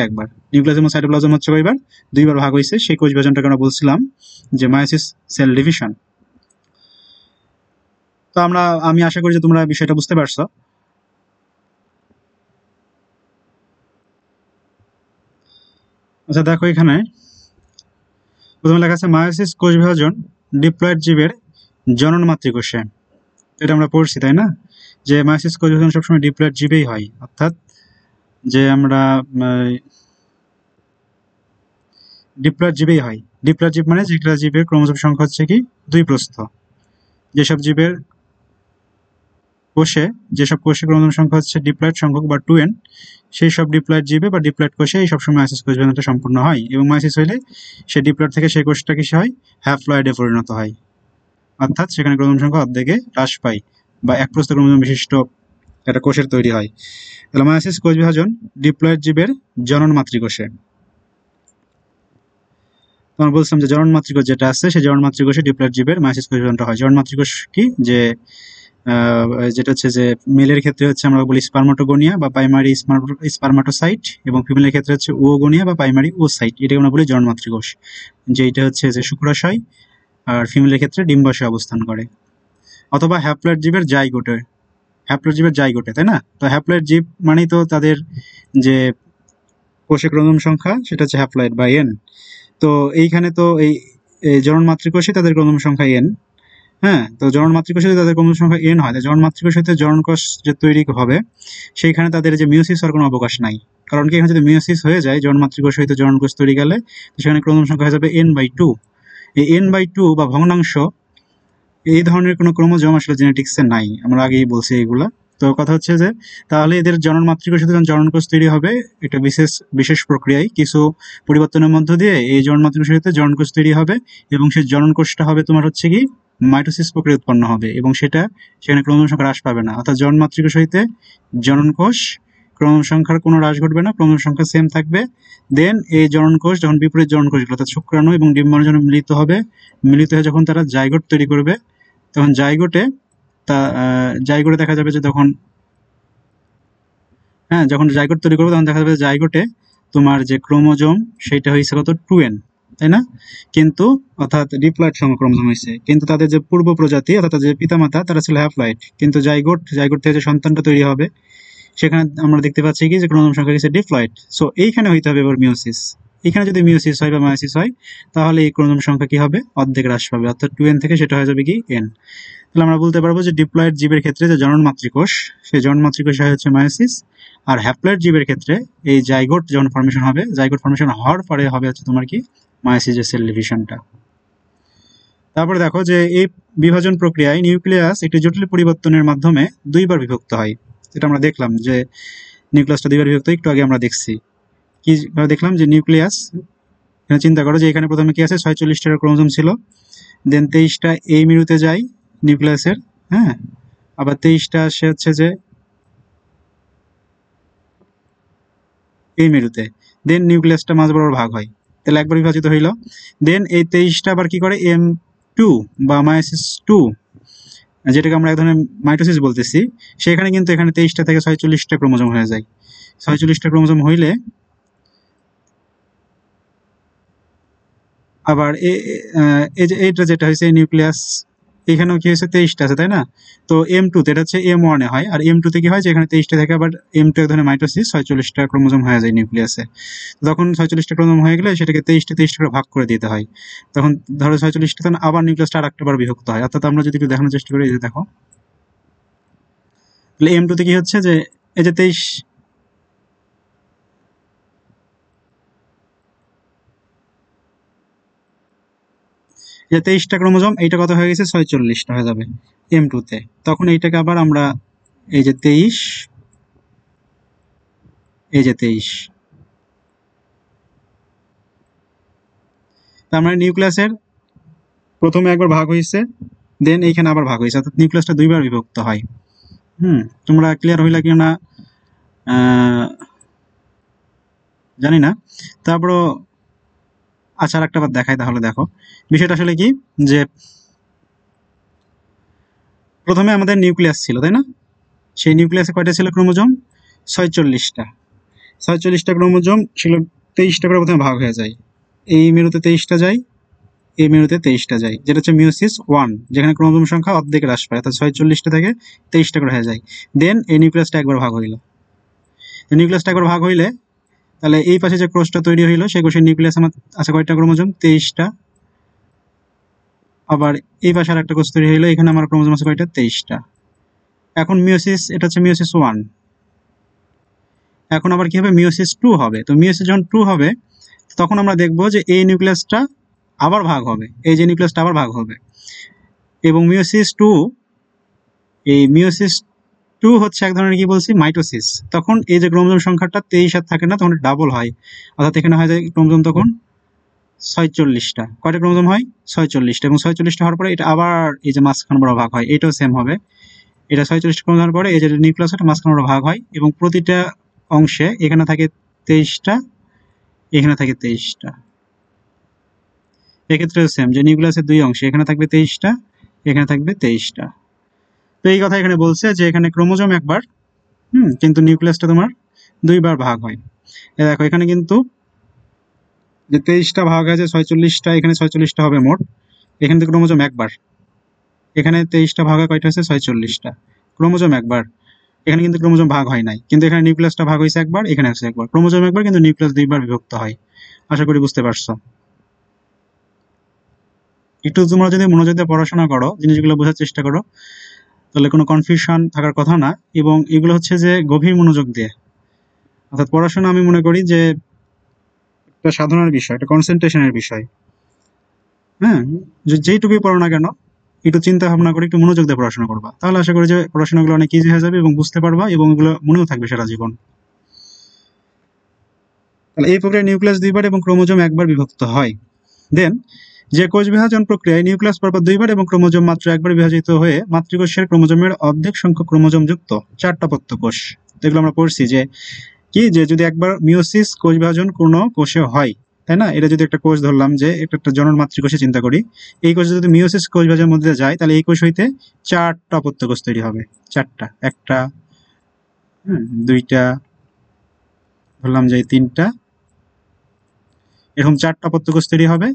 একবার। নিউক্লিয়াস এবং সাইটোপ্লাজম হচ্ছে কয়বার? দুইবার ভাগ হয়েছে। সেই কোষ বিভাজনটাকে আমরা বলছিলাম যে মায়োসিস সেল ডিভিশন। তো আমি আশা করি যে তোমরা বিষয়টা বুঝতে পারছো। আচ্ছা দেখো, এখানে প্রথমে লেখা আছে মায়োসিস কোষ বিভাজন ডিপ্লয়েড জীবের জনন মাতৃকোষে। এটা আমরা পড়ছি তাই না, যে মায়োসিস কোষ বিভাজন সবসময় ডিপ্লয়েড জীবেই হয়, অর্থাৎ যে আমরা ডিপ্লয়েড জীবেই হয়। ডিপ্লয়েড জীব মানে যেগুলো জীবের ক্রোমোজোম সংখ্যা হচ্ছে কি 2 প্রস্থ। যেসব জীবের কোষে ক্রোমোজোম সংখ্যা হচ্ছে ডিপ্লয়েড সংখ্যক বা 2n, সেই সব ডিপ্লয়েড জীবে বা ডিপ্লয়েড কোষে এই সবসময় মায়োসিস কোষ বিভাজনটা সম্পূর্ণ হয়। এবং মায়োসিস হইলে সে ডিপ্লয়েড থেকে সেই কোষটা কিসে হয়? হ্যাপ্লয়েডে পরিণত হয়, অর্থাৎ সেখানে ক্রোমোজোম সংখ্যা অর্ধেকে হ্রাস পায় বা এক প্রস্থ ক্রোমোজোম বিশিষ্ট একটা কোষের তৈরি হয়। তাহলে মায়োসিস কোষ বিভাজন ডিপ্লয়েড জীবের জনন মাতৃকোষে। তোমার বলছিলাম যে জনন মাতৃকোষ যেটা আছে, সেই জনন মাতৃকোষে ডিপ্লয়েড জীবের মায়োসিস কোষ বিভাজনটা হয়। জনন মাতৃকোষ কি, যে যেটা হচ্ছে যে মেলের ক্ষেত্রে হচ্ছে আমরা বলি স্পার্মাটোগোনিয়া বা প্রাইমারি স্পার্মাটোসাইট, এবং ফিমেলের ক্ষেত্রে হচ্ছে ওগোনিয়া বা প্রাইমারি ওসাইট, এটাকে আমরা বলি জনন মাতৃকোষ। যে এটা হচ্ছে যে শুক্রাশয়, আর ফিমেলের ক্ষেত্রে ডিম্বাশয়ে অবস্থান করে। অথবা হ্যাপ্লয়েড জীবের জাইগোটে, তাই না? তো হ্যাপ্লয়েড জীব মানেই তো তাদের যে কোষে ক্রোমোজোম সংখ্যা সেটা হচ্ছে হ্যাপ্লয়েড বা এন। তো এইখানে তো এই জনন মাতৃকোষে তাদের ক্রোমোজোম সংখ্যা এন। হ্যাঁ, তো জনন মাতৃকোষে যদি তাদের ক্রোমোজোম সংখ্যা এন হয়, জনন মাতৃকোষ হতে জনন কোষ যে তৈরি হবে সেইখানে তাদের যে মিওসিস হওয়ার কোনো অবকাশ নাই। কারণ কি, এখানে যদি মিওসিস হয়ে যায় জনন মাতৃকোষ হইতে জনন কোষ তৈরি গেলে, সেখানে ক্রোমোজোম সংখ্যা হয়ে যাবে n/2। এই n/2 বা ভগ্নাংশ, এই ধরনের কোনো ক্রোমোজোম আসলে জেনেটিক্সে নাই, আমরা আগেই বলছি এইগুলা। তো কথা হচ্ছে যে তাহলে এদের জনন মাতৃকোষে যখন জনন কোষ তৈরি হবে, এটা বিশেষ প্রক্রিয়ায় কিছু পরিবর্তনের মধ্য দিয়ে এই জনন মাতৃকোষের ভিতরে জনন কোষ তৈরি হবে, এবং সেই জনন কোষটা হবে তোমার হচ্ছে কি মাইটোসিস প্রক্রিয়া উৎপন্ন হবে, এবং সেখানে ক্রোমোজোম সংখ্যা হ্রাস পাবে না। অর্থাৎ জনন মাতৃকোষ হইতে জনন কোষ, ক্রোমোজোম সংখ্যার কোনো হ্রাস ঘটবে না, ক্রোমোজোম সংখ্যা সেম থাকবে। দেন এই জনন কোষ যখন বিপরীত জনন কোষগুলো অর্থাৎ শুক্রাণু এবং ডিম্বাণু মিলিত হবে, মিলিত হয়ে যখন তারা জাইগোট তৈরি করবে, তখন জাইগোটে দেখা যাবে যে যখন জাইগোট তৈরি করবে তখন দেখা যাবে জাইগোটে তোমার যে ক্রোমোজোম সেটা হয়েছে কত 2n, তাই না? কিন্তু অর্থাৎ ডিপ্লয়েড সংখ্যক ক্রোমোজোম হয়েছে, কিন্তু তাদের যে পূর্ব প্রজাতি অর্থাৎ তাদের যে পিতামাতা তারা ছিল হ্যাপ্লয়েড, কিন্তু জাইগোট থেকে যে সন্তানটা তৈরি হবে সেখানে আমরা দেখতে পাচ্ছি কি যে ক্রোমোজোম সংখ্যা হচ্ছে ডিপ্লয়েড। সো এইখানে হইতে হবে এবার মিওসিস। এখানে যদি মিওসিস হয় বা মায়োসিস হয়, তাহলে এই ক্রোমোজোম সংখ্যা কি হবে? অর্ধেক হ্রাস পাবে, অর্থাৎ 2n থেকে সেটা হয়ে যাবে কি n। তাহলে আমরা বলতে পারবো যে ডিপ্লয়েড জীবের ক্ষেত্রে যে জনন মাতৃকোষ, সেই জনন মাতৃকোষ হচ্ছে মায়োসিস। আর হ্যাপ্লয়েড জীবের ক্ষেত্রে এই জাইগোট যখন ফর্মেশন হবে, জাইগোট ফর্মেশন হওয়ার পরে হবে হচ্ছে তোমার কি মায়োসিসের সেল ডিভিশনটা। তারপরে দেখো যে এই বিভাজন প্রক্রিয়ায় নিউক্লিয়াস একটি জটিল পরিবর্তনের মাধ্যমে দুইবার বিভক্ত হয়। এটা আমরা দেখলাম যে নিউক্লিয়াসটা দুইবার বিভক্ত, একটু আগে আমরা দেখছি কি দেখলাম যে নিউক্লিয়াস, চিন্তা করো যে এখানে প্রথমে কি আছে 46টা ক্রোমোজোম ছিল, দেন 23টা এই মেরুতে যায় নিউক্লিয়াসের, হ্যাঁ, আবার 23টা আসে হচ্ছে যে এই মেরুতে, দেন নিউক্লিয়াসটা মাঝ বরাবর ভাগ হয়, তাহলে একবার বিভাজিত হইল। দেন এই 23টা আবার কি করে M2 বা মায়োসিস 2, যেটাকে আমরা এক ধরনের মাইটোসিস বলতেছি, সেখানে কিন্তু এখানে 23টা থেকে 46টা ক্রোমোজোম হয়ে যায়। 46টা ক্রোমোজোম হইলে আবার এই যে এইটা যেটা হয়েছে নিউক্লিয়াস, এখানেও কি হয়েছে 23টা আছে, তাই না? তো M2 তে এটা হচ্ছে M1 এ হয়, আর M2 তে কি হয় যে এখানে 23টা থেকে আবার M2 এক ধরনের মাইটোসিস 46টা ক্রোমোজোম হয়ে যায় নিউক্লিয়াসে। তখন 46টা ক্রোমোজোম হয়ে গেলে সেটাকে 23টা করে ভাগ করে দিতে হয়। তখন ধরো 46টা, তখন আবার নিউক্লিয়াসটা আরেকটা বার বিভক্ত হয়। অর্থাৎ আমরা যদি একটু দেখানোর চেষ্টা করি, এই যে দেখো, তাহলে M2 তে কি হচ্ছে যে এই যে 23টা ক্রোমোজোম, এইটা কত হয়ে গেছে 46টা হয়ে যাবে M2 তে। তখন এইটাকে আবার আমরা এই যে 23, এই যে 23, তার মানে নিউক্লিয়াসের প্রথমে একবার ভাগ হয়েছে, দেন এইখানে আবার ভাগ হয়েছে, অর্থাৎ নিউক্লিয়াসটা দুইবার বিভক্ত হয়। তোমরা ক্লিয়ার হইলা কি না জানি না। তারপরও আচ্ছা, আর একটা বার দেখাই তাহলে। দেখো বিষয়টা আসলে কি, যে প্রথমে আমাদের নিউক্লিয়াস ছিল, তাই না? সেই নিউক্লিয়াসে কয়টা ছিল ক্রোমোজোম? 46টা। 46টা ক্রোমোজোম ছিল, 23টা করে প্রথমে ভাগ হয়ে যায়। এই মেরুতে 23টা যায়, এই মেরুতে 23টা যায়, যেটা হচ্ছে মিওসিস 1, যেখানে ক্রোমোজোম সংখ্যা অর্ধেক হ্রাস পায়, অর্থাৎ 46টা থেকে 23টা করে হয়ে যায়। দেন এই নিউক্লিয়াসটা একবার ভাগ হইল। নিউক্লিয়াসটা একবার ভাগ হইলে তাহলে এই পাশে যে কোষটা তৈরি হইলো, সেই কোষের নিউক্লিয়াস আমার আছে কয়টা ক্রোমোজোম? 23টা। আবার এই পাশে আর একটা কোষ তৈরি হইলো, এখানে আমার ক্রোমোজোম আছে কয়টা? 23টা। এখন মিওসিস, এটা হচ্ছে মিওসিস 1। এখন আবার কি হবে? মিওসিস 2 হবে। তো মিওসিস যখন 2 হবে, তখন আমরা দেখব যে এই নিউক্লিয়াসটা আবার ভাগ হবে, এই যে নিউক্লিয়াসটা আবার ভাগ হবে। এবং মিওসিস 2, এই মিওসিস 2 হচ্ছে এক ধরনের কি বলছি? মাইটোসিস। তখন এই যে ক্রোমোজোম সংখ্যাটা 23 আর থাকে না, তখন ডাবল হয়, অর্থাৎ এখানে হয় যায় ক্রোমোজোম তখন 46টা। কয়টা ক্রোমোজোম হয়? 46টা। এবং 46টা হওয়ার পরে এটা আবার এই যে মাঝখান বড় ভাগ হয়, এটাও সেম হবে। এটা 46টা ক্রোমোজোম হওয়ার পরে এই যে নিউক্লিয়াস, এটা মাঝখান বড় ভাগ হয়, এবং প্রতিটা অংশে এখানে থাকে 23টা, এখানে থাকে 23টা। এক্ষেত্রে সেম, যে নিউক্লিয়াসের দুই অংশে এখানে থাকবে 23টা, এখানে থাকবে 23টা। তো এই কথা এখানে বলছে যে এখানে ক্রোমোজোম একবার, কিন্তু নিউক্লিয়াসটা তোমার দুইবার ভাগ হয়। দেখো এখানে কিন্তু যে 23টা ভাগ আছে 46টা, এখানে 46টা হবে মোট। এখানে তো ক্রোমোজোম একবার, এখানে 23টা ভাগ হয় কয়টা হচ্ছে? 46টা। ক্রোমোজোম একবার, এখানে কিন্তু ক্রোমোজোম ভাগ হয় নাই, কিন্তু এখানে নিউক্লিয়াসটা ভাগ হয়েছে একবার, এখানে হচ্ছে একবার। ক্রোমোজোম একবার, কিন্তু নিউক্লিয়াস দুইবার বিভক্ত হয়। আশা করি বুঝতে পারছো। একটু তোমরা যদি মনোযোগ দিয়ে পড়াশোনা করো, জিনিসগুলো বোঝার চেষ্টা করো, তাহলে কোনো কনফিউশন থাকার কথা না। এবং এগুলো হচ্ছে যে গভীর মনোযোগ দিয়ে, অর্থাৎ পড়াশোনা আমি মনে করি যে একটা সাধনার বিষয়, একটা কনসেন্ট্রেশনের বিষয়। হ্যাঁ, যেইটুকুই পড়ো না কেন, একটু চিন্তা ভাবনা করে একটু মনোযোগ দিয়ে পড়াশোনা করবা, তাহলে আশা করি যে পড়াশোনাগুলো অনেক ইজি হয়ে যাবে এবং বুঝতে পারবা, এবং এগুলো মনেও থাকবে সারা জীবন। তাহলে এই প্রক্রিয়ায় নিউক্লিয়াস দুইবার এবং ক্রোমোজোম একবার বিভক্ত হয়। দেন যে কোষ বিভাজন প্রক্রিয়ায় নিউক্লিয়াস পরপর দুইবার এবং ক্রোমোজোম মাত্র একবার বিভাজিত হয়ে মাতৃকোষের ক্রোমোজোমের অর্ধেক সংখ্যক ক্রোমোজোম যুক্ত 4টা পত্য কোষ। এগুলো আমরা পড়ছি যে কি, যে যদি একবার মিওসিস কোষ বিভাজন কোনো কোষে হয়, তাই না? এটা যদি একটা কোষ ধরলাম, যে একটা জনন মাতৃকোষে চিন্তা করি, এই কোষে যদি মিওসিস কোষ বিভাজনের মধ্যে যায়, তাহলে এই কোষ হইতে 4টা পত্য কোষ তৈরি হবে। 4টা, একটা, দুইটা, ধরলাম যে 3টা, এরকম 4টা পত্য কোষ তৈরি হবে।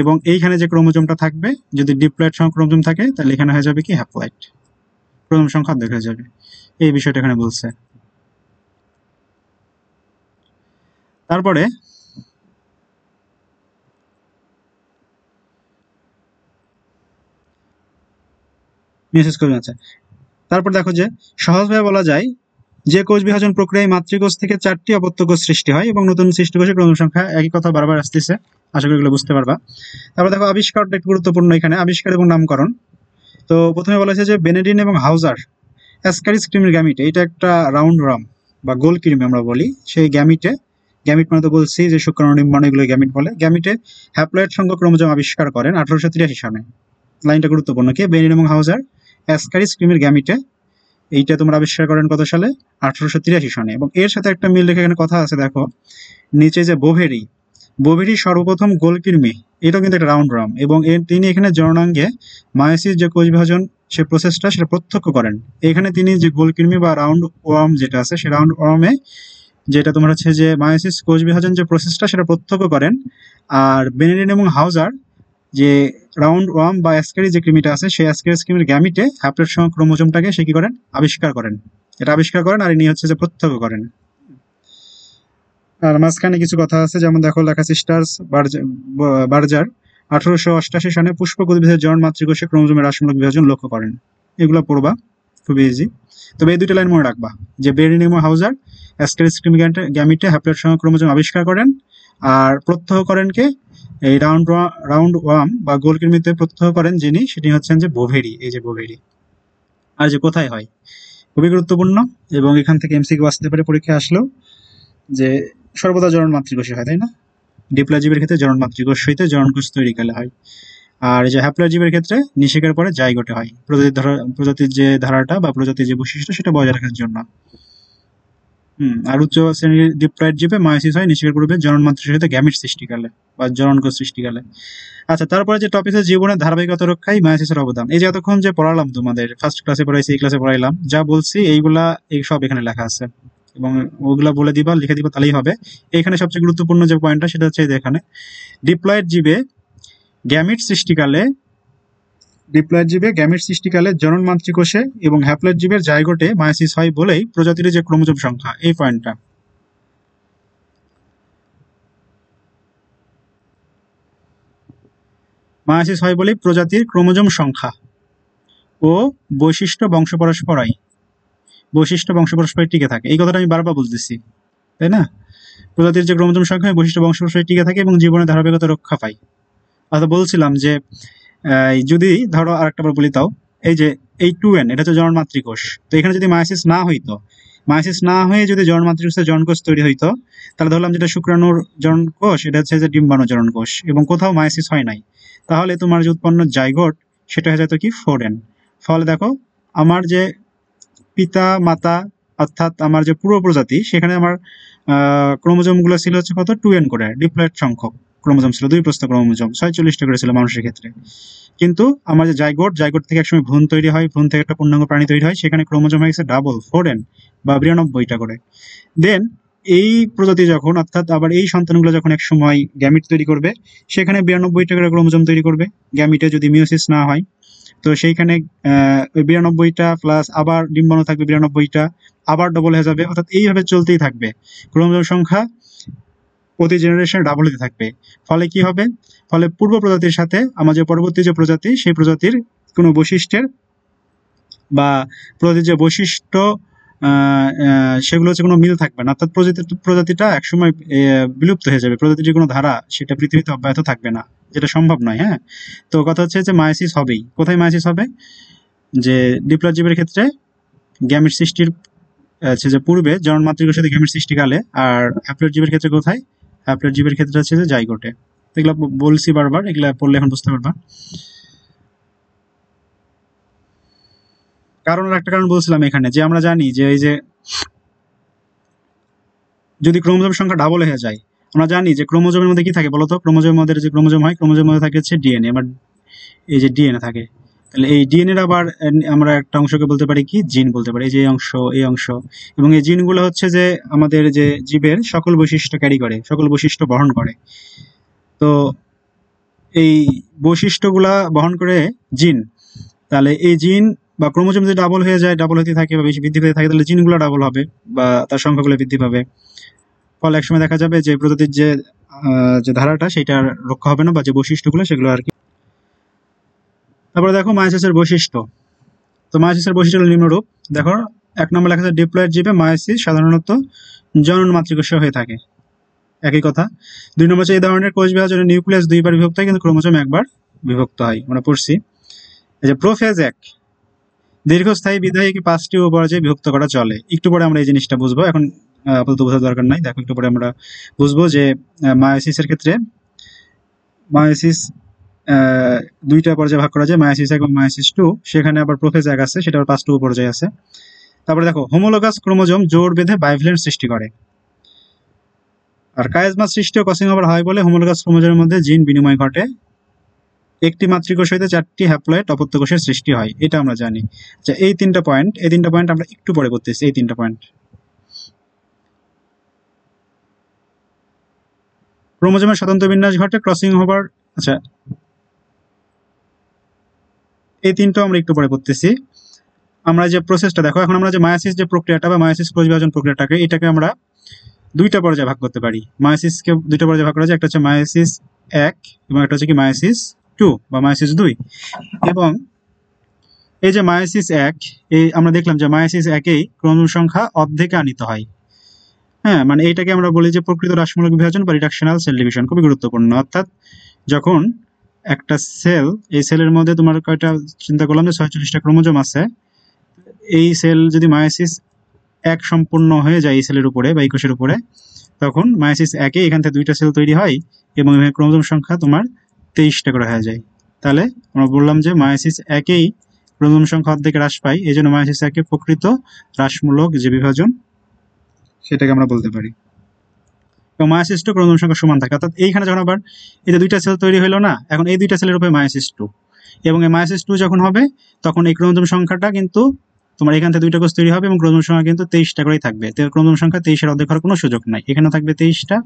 এবং এইখানে যে ক্রোমোজোমটা থাকবে, যদি ডিপ্লয়েড সংখ্যক ক্রোমোজোম থাকে, তাহলে এখানে হয়ে যাবে কি? হ্যাপ্লয়েড। ক্রোমোজোম সংখ্যা অর্ধেক হয়ে যাবে। এই বিষয়টা এখানে বলছে। তারপরে মিওসিস কোষ, আচ্ছা, তারপর দেখো যে সহজভাবে বলা যায় যে কোষ বিভাজন প্রক্রিয়ায় মাতৃকোষ থেকে 4টি অপত্য কোষ সৃষ্টি হয় এবং নতুন সৃষ্টি কোষের ক্রোমোজোম সংখ্যা, একই কথা বারবার আসতেছে, আশা করি এগুলো বুঝতে পারবা। তারপর দেখো আবিষ্কারটা একটু গুরুত্বপূর্ণ এখানে, আবিষ্কার এবং নামকরণ। তো প্রথমে বলা হয়েছে যে বেনেডিন এবং হাউজার অ্যাসকারিস কৃমির গ্যামিটে, এটা একটা রাউন্ড রাম বা গোল কৃমি আমরা বলি, সেই গ্যামিটে, গ্যামিট মানে তো বলছি যে শুক্রাণু ডিম্বাণু, এগুলো গ্যামিট বলে, গ্যামিটে হ্যাপ্লয়েড সংখ্যক ক্রোমোজোম আবিষ্কার করেন 1883 সনে। লাইনটা গুরুত্বপূর্ণ, কে? বেনেডিন এবং হাউজার অ্যাসকারিস কৃমির গ্যামিটে, এইটা তোমরা আবিষ্কার করেন কত সালে? 1883 সনে। এবং এর সাথে একটা মিল রেখে এখানে কথা আছে, দেখো নিচে যে বোভেরি, বোভেরি সর্বপ্রথম গোলকৃমি, এটাও কিন্তু একটা রাউন্ড রাম। এবং তিনি এখানে জননাঙ্গে মায়োসিস যে কোষ বিভাজন সে প্রসেসটা, সেটা প্রত্যক্ষ করেন। এখানে তিনি যে গোলকৃমি বা রাউন্ড ওয়ার্ম যেটা আছে, সে রাউন্ড ওয়ার্মে যেটা তোমার হচ্ছে যে মায়োসিস কোষ বিভাজন যে প্রসেসটা, সেটা প্রত্যক্ষ করেন। আর বেনেডিন এবং হাউজার যে রাউন্ড ওয়ার্ম বা অ্যাসকারি যে কৃমিটা আছে, সেই অ্যাসকারিস কৃমির গ্যামিটে হ্যাপ্লয়েড সংখ্যক ক্রোমোজোমটাকে সে কি করেন? আবিষ্কার করেন। এটা আবিষ্কার করেন, আর ইনি হচ্ছে যে প্রত্যক্ষ করেন। আর মাঝখানে কিছু কথা আছে, যেমন দেখো লেখা আছে স্টার্স বার্জার 1888 সনে পুষ্পক উদ্ভিদের জনন মাতৃকোষে ক্রোমোজোমের রাশিমূলক বিভাজন লক্ষ্য করেন। এগুলো পড়বা, খুবই ইজি। তবে এই দুটো লাইন মনে রাখবা, যে বেনেডিন এবং হাউজার অ্যাসকারিস কৃমি গ্যামিটে হ্যাপ্লয়েড সংখ্যক ক্রোমোজোম আবিষ্কার করেন, আর প্রত্যক্ষ করেন কে? এই রাউন্ড ওয়ার্ম বা গোলকৃমিতে প্রত্যক্ষ করেন যিনি, সেটি হচ্ছেন যে বোভেরি, এই যে বোভেরি। আর যে কোথায় হয়, খুবই গুরুত্বপূর্ণ। এবং এখান থেকে এমসিকিউ আসতে পারে পরীক্ষায় আসলেও, যে সর্বদা জনন মাতৃকোষে হয়, তাই না? ডিপ্লয়েড জীবের ক্ষেত্রে জনন মাতৃকোষ হইতে জনন কোষ তৈরি কালে হয়। আর এই যে হ্যাপ্লয়েড জীবের ক্ষেত্রে নিষেকের পরে জাইগোটে হয়, প্রজাতির যে ধারাটা বা প্রজাতির যে বৈশিষ্ট্য সেটা বজায় রাখার জন্য। আর উচ্চ শ্রেণীর ডিপ্লয়েড জীবে মায়োসিস হয় নিষেকের পূর্বে জনন মাতৃর সাথে গ্যামিট সৃষ্টিকালে বা জননকোষ সৃষ্টিকালে। আচ্ছা, তারপরে যে টপিক আছে জীবনের ধারাবাহিকতা রক্ষায় মায়োসিসের অবদান। এই যে এতক্ষণ যে পড়ালাম তোমাদের ফার্স্ট ক্লাসে পড়াইছি, এই ক্লাসে পড়াইলাম, যা বলছি এইগুলা এই সব এখানে লেখা আছে এবং ওগুলা বলে দিবা, লিখে দিবা, তাহলেই হবে। এখানে সবচেয়ে গুরুত্বপূর্ণ যে পয়েন্টটা সেটা হচ্ছে এখানে ডিপ্লয়েড জীবে গ্যামিট সৃষ্টিকালে জনন মাতৃকোষে এবং হ্যাপ্লয়েড জীবের জাইগোটে মায়োসিস হয় বলেই প্রজাতির যে ক্রোমোজোম সংখ্যা, এই পয়েন্টটা মায়োসিস হয় বলেই প্রজাতির ক্রোমোজোম সংখ্যা ও বৈশিষ্ট্য বংশ পরস্পরের টিকে থাকে। এই কথাটা আমি বারবার বলতেছি, তাই না? প্রজাতির যে ক্রোমোজোম সংখ্যা বৈশিষ্ট্য বংশ পরস্পরের টিকে থাকে এবং জীবনের ধারাবাহিকতা রক্ষা পায়। অর্থাৎ বলছিলাম যে যদি ধরো আরেকটা বার বলি, তাও এই যে এই 2n এটা হচ্ছে জনন মাতৃকোষ, তো এখানে যদি মায়োসিস না হইতো, মায়োসিস না হয়ে যদি জনন মাতৃকোষে জননকোষ তৈরি হইতো, তাহলে ধরলাম যেটা শুক্রাণুর জননকোষ, এটা হচ্ছে যে ডিম্বাণু জননকোষ এবং কোথাও মায়োসিস হয় নাই, তাহলে তোমার যে উৎপন্ন জাইগোট সেটা হয়ে যেত কি 4n। ফলে দেখো আমার যে পিতা মাতা অর্থাৎ আমার যে পুরো প্রজাতি, সেখানে আমার ক্রোমোজোম গুলো ছিল হচ্ছে কত 2n করে, ডিপ্লয়েড সংখ্যক ক্রোমোজোম ছিল, 2 প্রস্থ ক্রোমোজোম 46টা করে ছিল মানুষের ক্ষেত্রে। কিন্তু আমার যে জাইগোট থেকে একসময় ভ্রূণ তৈরি হয়, ভ্রূণ থেকে একটা পূর্ণাঙ্গ প্রাণী তৈরি হয়, সেখানে ক্রোমোজোম হয়ে গেছে ডাবল 4n বা 92টা করে। দেন এই প্রজাতি যখন অর্থাৎ আবার এই সন্তানগুলো যখন এক সময় গ্যামিট তৈরি করবে, সেখানে 92টা করে ক্রোমোজোম তৈরি করবে, গ্যামিটে যদি মিওসিস না হয়। তো সেইখানে ওই 92টা প্লাস আবার ডিম্বাণু থাকবে 92টা, আবার ডবল হয়ে যাবে, অর্থাৎ এইভাবে চলতেই থাকবে, ক্রোমোজোম সংখ্যা প্রতি জেনারেশনে ডাবল হতে থাকবে। ফলে কি হবে? ফলে পূর্ব প্রজাতির সাথে আমাদের পরবর্তী যে প্রজাতি, সেই প্রজাতির কোনো বৈশিষ্ট্যের বা প্রজাতির যে বৈশিষ্ট্য সেগুলো হচ্ছে কোনো মিল থাকবে না, অর্থাৎ প্রজাতিটা একসময় বিলুপ্ত হয়ে যাবে, প্রজাতির যে কোনো ধারা সেটা পৃথিবীতে অব্যাহত থাকবে না, যেটা সম্ভব নয়। হ্যাঁ, তো কথা হচ্ছে যে মায়োসিস হবেই। কোথায় মায়োসিস হবে? যে ডিপ্লয়েড জীবের ক্ষেত্রে গ্যামিট সৃষ্টির যে পূর্বে জনন মাতৃকোষের সাথে গ্যামিট সৃষ্টিকালে, আর হ্যাপ্লয়েড জীবের ক্ষেত্রে কোথায়? হ্যাপ্লয়েড জীবের ক্ষেত্রে হচ্ছে যে জাইগোটে। এগুলো বলছি বারবার, এগুলা পড়লে এখন বুঝতে পারবা। কারণ একটা কারণ বলছিলাম এখানে, যে আমরা জানি যে এই যে যদি ক্রোমোজোম সংখ্যা ডাবল হয়ে যায়, আমরা জানি যে ক্রোমোজোমের মধ্যে কি থাকে বলতো? ক্রোমোজোমের মধ্যে যে ক্রোমোজোম হয়, ক্রোমোজোমের মধ্যে থাকে হচ্ছে ডিএনএ। আমার এই যে ডিএনএ থাকে, তাহলে এই ডিএনএর আবার আমরা একটা অংশকে বলতে পারি কি জিন বলতে পারি, এই যে এই অংশ, এবং এই জিনগুলো হচ্ছে যে আমাদের যে জীবের সকল বৈশিষ্ট্য ক্যারি করে, সকল বৈশিষ্ট্য বহন করে। তো এই বৈশিষ্ট্যগুলা বহন করে জিন, তাহলে এই জিন বা ক্রোমোজোম যদি ডাবল হয়ে যায়, ডাবল হতে থাকে বা বেশি বৃদ্ধি পেতে থাকে, তাহলে জিনগুলো ডাবল হবে বা তার সংখ্যাগুলো বৃদ্ধি পাবে। ফলে একসময় দেখা যাবে যে প্রজাতির যে ধারাটা সেটা রক্ষা হবে না, বা যে বৈশিষ্ট্যগুলো সেগুলো আর কি। তারপরে দেখো মায়োসিসের বৈশিষ্ট্য। তো মায়োসিসের বৈশিষ্ট্য নিম্নরূপ। দেখো 1 নম্বর লেখা আছে ডিপ্লয়েড জীবে মায়োসিস সাধারণত জনন মাতৃকোষে হয়ে থাকে, একই কথা। 2 নম্বর হচ্ছে এই ধরনের কোষ বিভাজনে নিউক্লিয়াস 2বার বিভক্ত হয় কিন্তু ক্রোমোজোম 1বার বিভক্ত হয়, আমরা পড়ছি। এই যে প্রোফেজ 1 দীর্ঘস্থায়ী বিধায়ী 5টি উপপর্যায়ে বিভক্ত করা চলে। একটু পরে আমরা এই জিনিসটা বুঝবো, এখন আপাতত বোঝার দরকার নাই। দেখো একটু পরে আমরা বুঝবো যে মায়োসিসের ক্ষেত্রে মায়োসিস 2টা পর্যায়ে ভাগ করা যায়, মায়োসিস 1 এবং মায়োসিস 2। সেখানে আবার প্রোফেজ 1 আছে, সেটা আবার 5টি উপপর্যায় আছে। তারপরে দেখো হোমোলোগাস ক্রোমোজোম জোড় বেঁধে বাইভ্যালেন্ট সৃষ্টি করে। আর কায়াজমা সৃষ্টি ও ক্রসিং ওভার হয় বলে হোমোলোগাস ক্রোমোজোমের মধ্যে জিন বিনিময় ঘটে। একটি মাতৃকোষ হইতে 4টি হ্যাপ্লয়েড অপত্য কোষের সৃষ্টি হয়, এটা আমরা জানি। আচ্ছা, এই 3টা পয়েন্ট আমরা একটু পরে বলতেছি। এই 3টা পয়েন্ট ক্রোমোজোমের স্বতন্ত্র বিন্যাস ঘটে, ক্রসিং ওভার। আচ্ছা, এই 3টা আমরা একটু পরে বলতেছি। আমরা যে প্রসেসটা দেখো, এখন আমরা যে মায়োসিস যে প্রক্রিয়াটা বা মায়োসিস কোষ বিভাজন প্রক্রিয়াটাকে, এটাকে আমরা 2টা পর্যায়ে ভাগ করতে পারি। মায়োসিসকে 2টা পর্যায়ে ভাগ করা যায়, একটা হচ্ছে মায়োসিস 1 এবং একটা হচ্ছে কি মায়োসিস 2 বা মায়োসিস 2। এবং এই যে মায়োসিস 1, এই আমরা দেখলাম যে মায়োসিস 1-এই ক্রোমোজোম সংখ্যা অর্ধেকে আনিত হয়। হ্যাঁ, মানে এইটাকে আমরা বলি যে প্রকৃত রাশিমূলক বিভাজন বা রিডাকশনাল সেল ডিভিশন, খুবই গুরুত্বপূর্ণ। অর্থাৎ যখন একটা সেল, এই সেলের মধ্যে তোমার কয়টা চিন্তা করলাম যে 46টা ক্রোমোজোম আছে, এই সেল যদি মায়োসিস 1 সম্পূর্ণ হয়ে যায় এই সেলের উপরে বা এই কোষের উপরে, তখন মায়োসিস 1-এ এখান থেকে 2টা সেল তৈরি হয় এবং ক্রোমোজোম সংখ্যা তোমার 23টা করে হয়ে যায়। তাহলে আমরা বললাম যে মায়োসিস একেই ক্রোমোজোম সংখ্যা অর্ধেকে হ্রাস পায়, এই জন্য মায়োসিস একে প্রকৃত হ্রাসমূলক যে বিভাজন সেটাকে আমরা বলতে পারি। এবং মায়োসিস টু ক্রোমোজোম সংখ্যা সমান থাকে, অর্থাৎ এইখানে যখন আবার এই যে দুইটা সেল তৈরি হলো না, এখন এই দুইটা সেলের উপরে মায়োসিস টু, এবং এই মায়োসিস টু যখন হবে তখন এই ক্রোমোজোম সংখ্যাটা কিন্তু তোমার এখান থেকে দুইটা কোষ তৈরি হবে এবং ক্রোমোজোম সংখ্যা কিন্তু 23টা করেই থাকবে। ক্রোমোজোম সংখ্যা 23-এর অর্ধেক হওয়ার কোনো সুযোগ নাই, এখানে থাকবে 23টা,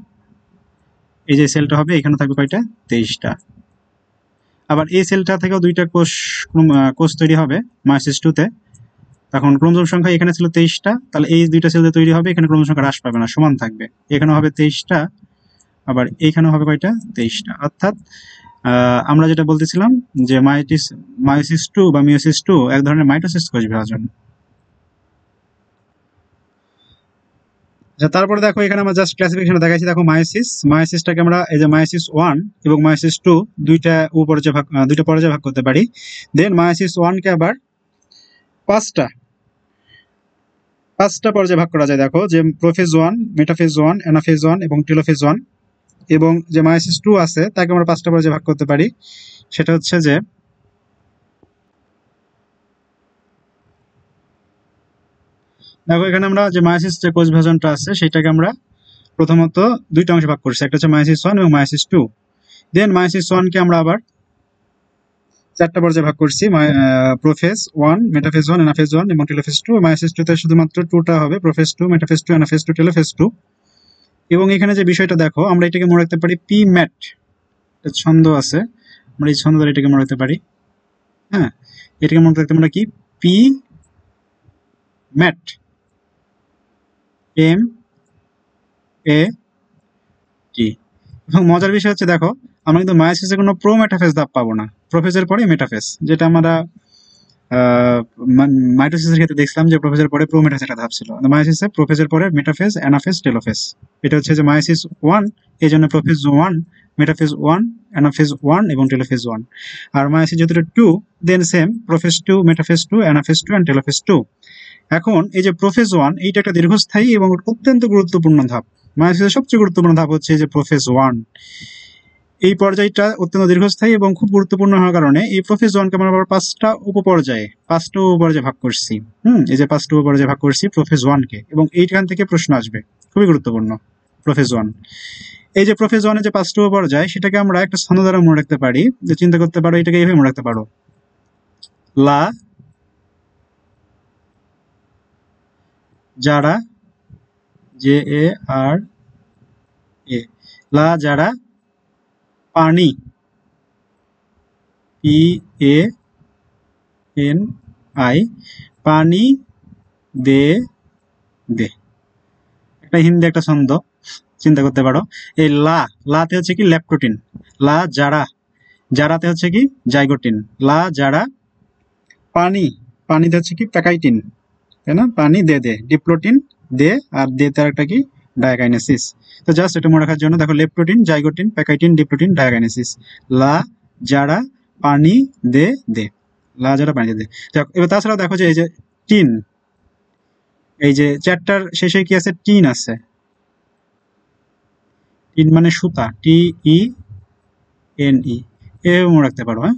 এই যে সেলটা হবে এখানে থাকবে কয়টা, 23টা। আবার এই সেলটা থেকেও দুইটা কোষ তৈরি হবে মায়োসিস টুতে, তখন ক্রোমোজোম সংখ্যা এখানে ছিল 23টা, তাহলে এই দুইটা সেল তৈরি হবে, এখানে ক্রোমোজোম সংখ্যা হ্রাস পাবে না, সমান থাকবে, এখানে হবে 23টা, আবার এইখানেও হবে কয়টা, 23টা। অর্থাৎ আমরা যেটা বলতেছিলাম যে মায়োসিস টু বা মিয়োসিস টু এক ধরনের মাইটোসিস কোষ বিভাজন। তারপরে দেখো এখানে আমরা জাস্ট ক্লাসিফিকেশন দেখাইছি। দেখো মায়োসিসটাকে আমরা এই যে মায়োসিস 1 এবং মায়োসিস 2 দুইটা পর্যায়ে ভাগ করতে পারি। দেন মায়োসিস 1 কে আবার পাঁচটা পর্যায়ে ভাগ করা যায়। দেখো যে প্রোফেজ 1, মেটাফেজ 1, অ্যানাফেজ 1 এবং টেলোফেজ 1, এবং যে মায়োসিস 2 আছে তাকে আমরা পাঁচটা পর্যায়ে ভাগ করতে পারি। সেটা হচ্ছে যে দেখো এখানে আমরা যে মায়োসিস যে কোষ বিভাজনটা আছে সেটাকে আমরা প্রথমত দুইটা অংশে ভাগ করছি, একটা হচ্ছে মায়োসিস 1 এবং মায়োসিস 2। দেন মায়োসিস 1 কে আমরা আবার চারটা পর্যায়ে ভাগ করছি, প্রোফেজ 1, মেটাফেজ 1, অ্যানাফেজ 1 এবং টেলোফেজ 2। মায়োসিস 2 তে শুধুমাত্র 2টা হবে, প্রোফেজ 2, মেটাফেজ 2, অ্যানাফেজ 2, টেলোফেজ 2। এবং এখানে যে বিষয়টা দেখো, আমরা এটাকে মনে রাখতে পারি পি ম্যাট, একটা ছন্দ আছে, আমরা এই ছন্দ দ্বারা এটাকে মনে রাখতে পারি। হ্যাঁ, এটাকে মনে রাখতে আমরা কি, পি ম্যাট, এম এ টি। এবং মজার বিষয় হচ্ছে দেখো আমরা কিন্তু মায়োসিসে কোনো প্রো মেটাফেজ ধাপ পাবো না, প্রোফেজের পরে মেটাফেজ, যেটা আমরা মাইটোসিসের ক্ষেত্রে দেখছিলাম যে প্রোফেজের পরে প্রো মেটাফেজ একটা ধাপ ছিল। মায়োসিসে প্রোফেজের পরে মেটাফেজ, অ্যানাফেজ, টেলোফেজ। এটা হচ্ছে যে মায়োসিস 1, এই জন্য প্রোফেজ 1, মেটাফেজ 1, অ্যানাফেজ 1 এবং টেলোফেজ 1। আর মায়োসিস যেহেতু 2, then same prophase 2, metaphase 2, anaphase 2 and telophase 2। এখন এই যে প্রোফেজ 1, এইটা একটা দীর্ঘস্থায়ী এবং অত্যন্ত গুরুত্বপূর্ণ ধাপ। মায়োসিসের সবচেয়ে গুরুত্বপূর্ণ ধাপ হচ্ছে যে প্রোফেজ 1। এই পর্যায়টা অত্যন্ত দীর্ঘস্থায়ী এবং খুব গুরুত্বপূর্ণ হওয়ার কারণে এই প্রোফেজ 1 কে আমরা আবার পাঁচটা উপপর্যায়ে ভাগ করছি। এই যে পাঁচটা উপপর্যায়ে ভাগ করছি প্রোফেজ 1 কে, এবং এইখান থেকে প্রশ্ন আসবে, খুবই গুরুত্বপূর্ণ প্রোফেজ 1। এই যে প্রোফেজ 1 এর যে পাঁচটা উপপর্যায় সেটাকে আমরা একটা ছন্দ দ্বারা মনে রাখতে পারি, যে চিন্তা করতে পারো এটাকে এইভাবে মনে রাখতে পারো, লা যারা, জে এ আর এ, লা যারা পানি, পি এ এন আই, পানি দে দে। একটা হিন্দি একটা ছন্দ, চিন্তা করতে পারো। এই লাতে হচ্ছে কি ল্যাপটোটিন, লা যারা, যারাতে হচ্ছে কি জাইগোটিন, লা যারা পানিতে হচ্ছে কি প্যাকাইটিন, তাই না, পানি দে দে, ডিপ্লোটিন দে, আর দে তার একটা কি ডায়াকাইনেসিস। তো জাস্ট এটা মনে রাখার জন্য দেখো leptotene, zygotene, pachytene, diplotene, diakinesis, লা যারা পানি দে দে, লা যারা পানি দে দে। এবার তাছাড়াও দেখো যে এই যে টিন, এই যে চ্যাপ্টার শেষে কি আছে, টিন আছে, টিন মানে সুতা, টি ই এন ই, এও মনে রাখতে পারো। হ্যাঁ,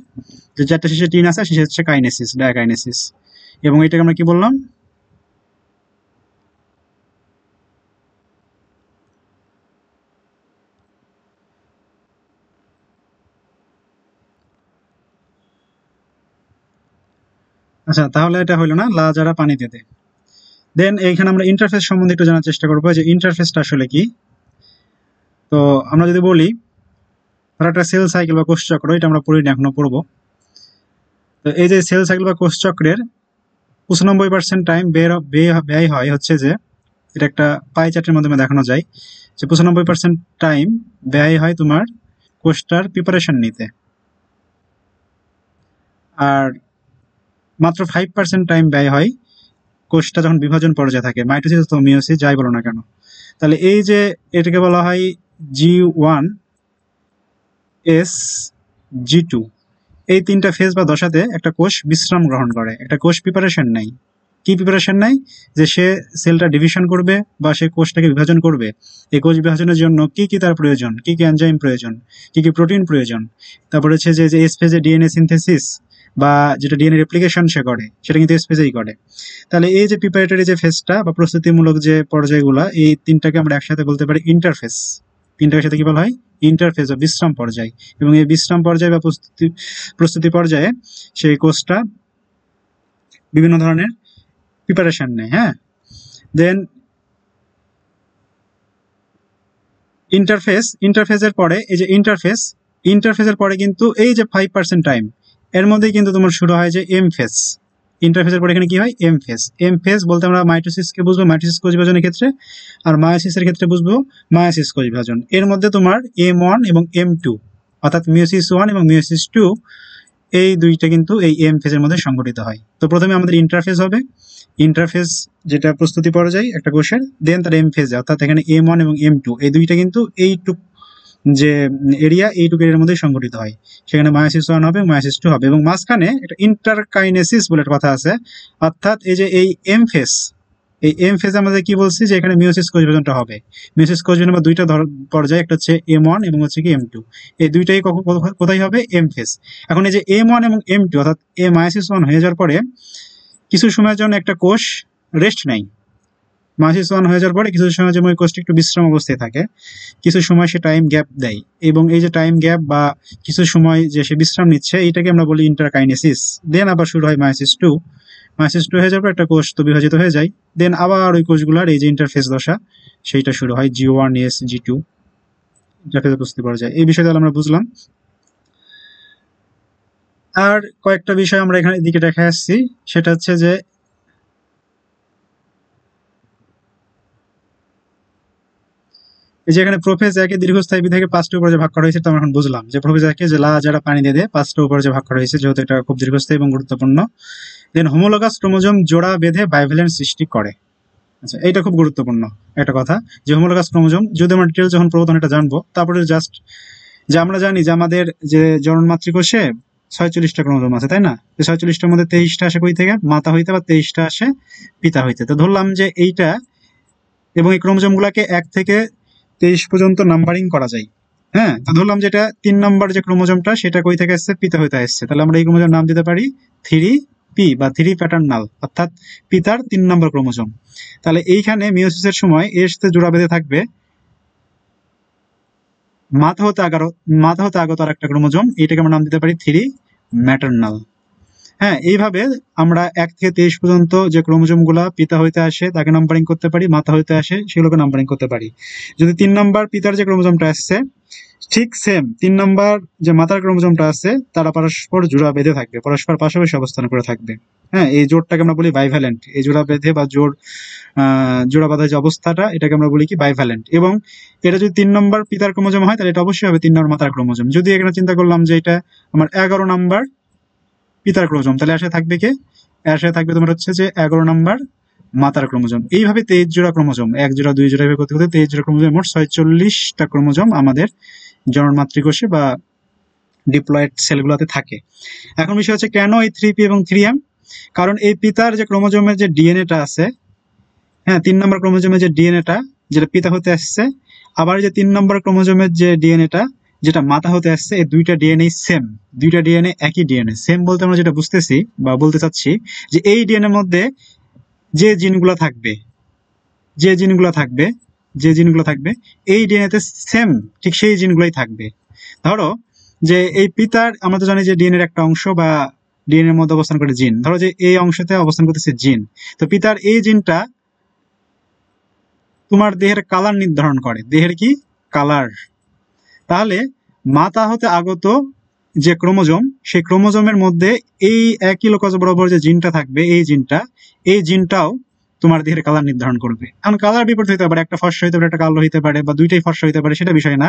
যে চারটা শেষে টিন আছে, শেষে হচ্ছে কাইনেসিস, ডায়াকাইনেসিস। এবং এটাকে আমরা কি বললাম, আচ্ছা তাহলে এটা হইলো না, লা যারা পানি দে দে। দেন এইখানে আমরা ইন্টারফেস সম্বন্ধে একটু জানার চেষ্টা করবো, যে ইন্টারফেসটা আসলে কি। তো আমরা যদি বলি ধরো একটা সেল সাইকেল বা কোষ চক্র, এটা আমরা পড়িনি, এখনো পড়বো। তো এই যে সেল সাইকেল বা কোষ চক্রের 95% টাইম ব্যয় হয় হচ্ছে যে, এটা একটা পাই চার্টের মাধ্যমে দেখানো যায় যে 95% টাইম ব্যয় হয় তোমার কোষটার প্রিপারেশন নিতে, আর মাত্র 5% টাইম ব্যয় হয় কোষটা যখন বিভাজন পর্যায়ে থাকে, মাইটোসিস অথবা মিয়োসিস যাই বলো না কেন। তাহলে এই যে এটাকে বলা হয় G1 S G2, এই তিনটা ফেজ বা দশাতে একটা কোষ বিশ্রাম গ্রহণ করে, একটা কোষ প্রিপারেশন নেয়। কি প্রিপারেশন নেয়? যে সে সেলটা ডিভিশন করবে বা সে কোষটাকে বিভাজন করবে। এই কোষ বিভাজনের জন্য কি কি তার প্রয়োজন, কি কি এনজাইম প্রয়োজন, কি কি প্রোটিন প্রয়োজন, তারপর হচ্ছে যে এস ফেজে ডিএনএ সিনথেসিস বা যেটা ডিএনএ রেপ্লিকেশন সে করে সেটা কিন্তু এস ফেজেই করে। তাহলে এই যে প্রিপারেটরি যে ফেজটা বা প্রস্তুতিমূলক যে পর্যায়গুলো, এই তিনটাকে আমরা একসাথে বলতে পারি ইন্টারফেস। তিনটার সাথে কি বলা হয়? ইন্টারফেস বা বিশ্রাম পর্যায়। এবং এই বিশ্রাম পর্যায় বা প্রস্তুতি পর্যায়ে সেই কোষটা বিভিন্ন ধরনের প্রিপারেশন নেয়। হ্যাঁ, দেন ইন্টারফেসের পরে এই যে ইন্টারফেসের পরে কিন্তু এই যে 5% টাইম এর মধ্যেই কিন্তু তোমার শুরু হয় যে এম ফেজ। ইন্টারফেসের পরে এখানে কি হয়? M phase. এম ফেজ বলতে আমরা মাইটোসিসকে বুঝবো, মাইটোসিস কোষ বিভাজনের ক্ষেত্রে, আর মায়োসিসের ক্ষেত্রে বুঝবো মায়োসিস কোষ বিভাজন। এর মধ্যে তোমার M1 এবং M2 অর্থাৎ মিওসিস 1 এবং মিওসিস 2 এই দুইটা কিন্তু এই এম ফেজের মধ্যে সংঘটিত হয়। তো প্রথমে আমাদের ইন্টারফেস হবে, ইন্টারফেস যেটা প্রস্তুতি পর্যায় একটা কোষের, দেন তার এম ফেজ অর্থাৎ এখানে M1 এবং M2 এই দুইটা কিন্তু এইটুক যে এরিয়া এইটুকু এরিয়ার মধ্যে সংঘটিত হয়। সেখানে মায়োসিস 1 হবে, মায়োসিস 2 হবে এবং মাঝখানে একটা ইন্টারকাইনেসিস বলে একটা কথা আছে। অর্থাৎ এই যে এই এম ফেজ, এই এম ফেজে আমাদের কি বলছি যে এখানে মিওসিস কোষ বিভাজনটা হবে। মিওসিস কোষ বিভাজন দুইটা পর্যায়ে, একটা হচ্ছে M1 এবং হচ্ছে কি M2। এই দুইটাই কোথায় হবে? M phase. এখন এই যে M1 এবং M2 অর্থাৎ মায়োসিস 1 হয়ে যাওয়ার পরে কিছু সময়ের জন্য একটা কোষ রেস্ট নেয়। মায়োসিস 1 হয়ে যাওয়ার পরে কিছু সময়ের জন্য ওই কোষটি একটু বিশ্রাম অবস্থায় থাকে, কিছু সময় সে টাইম গ্যাপ দেয় এবং এই যে টাইম গ্যাপ বা কিছু সময় যে সে বিশ্রাম নিচ্ছে এইটাকে আমরা বলি ইন্টারকাইনেসিস। দেন আবার শুরু হয় মায়োসিস 2। মায়োসিস 2 হয়ে যাওয়ার পর একটা কোষ তো বিভাজিত হয়ে যায়, দেন আবার ওই কোষগুলোর এই যে ইন্টারফেস দশা সেইটা শুরু হয় G1 S G2 ইন্টারফেস বুঝতে পারা যায়। এই বিষয়টা আমরা বুঝলাম। আর কয়েকটা বিষয় আমরা এখানে এদিকে দেখা আসছি, সেটা হচ্ছে যে এই যে এখানে প্রোফেজ একে দীর্ঘস্থায়ী বিধাকে 5টা উপরে ভাগ করা হয়েছে, তো আমরা এখন বুঝলাম যে প্রোফেজ একে যে যারা পানি দিয়ে দেয় 5টা উপরে ভাগ করা হয়েছে, যেহেতু এটা খুব দীর্ঘস্থায়ী এবং গুরুত্বপূর্ণ। দেন হোমোলোগাস ক্রোমোজোম জোড়া বেঁধে বাইভ্যালেন্ট সৃষ্টি করে। আচ্ছা, এটা খুব গুরুত্বপূর্ণ একটা কথা যে হোমোলোগাস ক্রোমোজোম, যদি আমরা ডিটেলস যখন প্রবর্তন এটা জানবো, তারপরে জাস্ট যে আমরা জানি যে আমাদের যে জনন মাতৃকোষে 46টা ক্রোমোজোম আছে, তাই না? 46টার মধ্যে 23টা আসে কই থেকে? মাতা হইতে, বা 23টা আসে পিতা হইতে। তো ধরলাম যে এইটা এবং এই ক্রোমোজোম গুলাকে 1 থেকে 23 পর্যন্ত নাম্বারিং করা যায়। হ্যাঁ, তো ধরলাম যেটা 3 নম্বর যে ক্রোমোজোমটা সেটা কই থেকে আসছে? পিতা হইতে আসছে। তাহলে আমরা এই ক্রোমোজোম নাম দিতে পারি 3p বা 3 প্যাটার্নাল, অর্থাৎ পিতার 3 নম্বর ক্রোমোজোম। তাহলে এইখানে মিওসিসের সময় এর সাথে জোড়া বেঁধে থাকবে মাথা হতে আগত আর একটা ক্রোমোজোম, এটাকে আমরা নাম দিতে পারি 3 ম্যাটার্নাল। হ্যাঁ, এইভাবে আমরা 1 থেকে 23 পর্যন্ত যে ক্রোমোজোম গুলা পিতা হইতে আসে তাকে নাম্বারিং করতে পারি, মাথা হইতে আসে সেগুলোকে নাম্বারিং করতে পারি। যদি 3 নম্বর পিতার যে ক্রোমোজোমটা আসছে ঠিক সেম 3 নম্বর যে মাতার ক্রোমোজোমটা আছে তারা পরস্পর জোড়া বেঁধে থাকবে, পরস্পর পাশাপাশি অবস্থান করে থাকবে। হ্যাঁ, এই জোড়টাকে আমরা বলি বাইভ্যালেন্ট। এই জোড়া বেঁধে বা জোড়া বাঁধা যে অবস্থাটা এটাকে আমরা বলি কি? বাইভ্যালেন্ট। এবং এটা যদি 3 নম্বর পিতার ক্রোমোজোম হয় তাহলে এটা অবশ্যই হবে 3 নম্বর মাতার ক্রোমোজোম। যদি এখানে চিন্তা করলাম যে এটা আমার 11 নম্বর পিতার ক্রোমোজোম, তাহলে আসলে থাকবে কে? আসলে থাকবে তোমার হচ্ছে যে 11 নম্বর মাতার ক্রোমোজোম। এইভাবে 23 জোড়া ক্রোমোজোম, 1 জোড়া 2 জোড়া এভাবে করতে করতে 23 জোড়া ক্রোমোজোম, মোট 46টা ক্রোমোজোম আমাদের জনন মাতৃকোষে বা ডিপ্লয়েড সেলগুলোতে থাকে। এখন বিষয় হচ্ছে কেন এই 3p এবং 3m? কারণ এই পিতার যে ক্রোমোজোমের যে ডিএনএটা আছে, হ্যাঁ 3 নম্বর ক্রোমোজোমের যে ডিএনএটা যেটা পিতা হতে আসছে, আবার যে 3 নম্বর ক্রোমোজোমের যে ডিএনএটা যেটা মাতা হতে আসছে, এই দুইটা ডিএনএ সেম, দুইটা ডিএনএ একই ডিএনএ। সেম বলতে আমরা যেটা বুঝতেছি বা বলতে চাচ্ছি যে এই ডিএনএর মধ্যে যে জিনগুলো থাকবে, যে জিনগুলো থাকবে, যে জিনগুলো থাকবে এই ডিএনএতে সেম ঠিক সেই জিনগুলোই থাকবে। ধরো যে এই পিতার, আমরা তো জানি যে ডিএনএর একটা অংশ বা ডিএনএ এর মধ্যে অবস্থান করে জিন, ধরো যে এই অংশতে অবস্থান করতেছে জিন, তো পিতার এই জিনটা তোমার দেহের কালার নির্ধারণ করে, দেহের কি? কালার। তাহলে মাতা হতে আগত যে ক্রোমোজোম, সেই ক্রোমোজোমের মধ্যে এই একই লোকজ বরাবর যে জিনটা থাকবে, এই জিনটাও তোমার দেহের কালার নির্ধারণ করবে। এখন কালার বিপরীত হইতে পারে, একটা ফর্সা হইতে পারে, একটা কালো হইতে পারে, বা দুইটাই ফর্সা হইতে পারে, সেটা বিষয় না।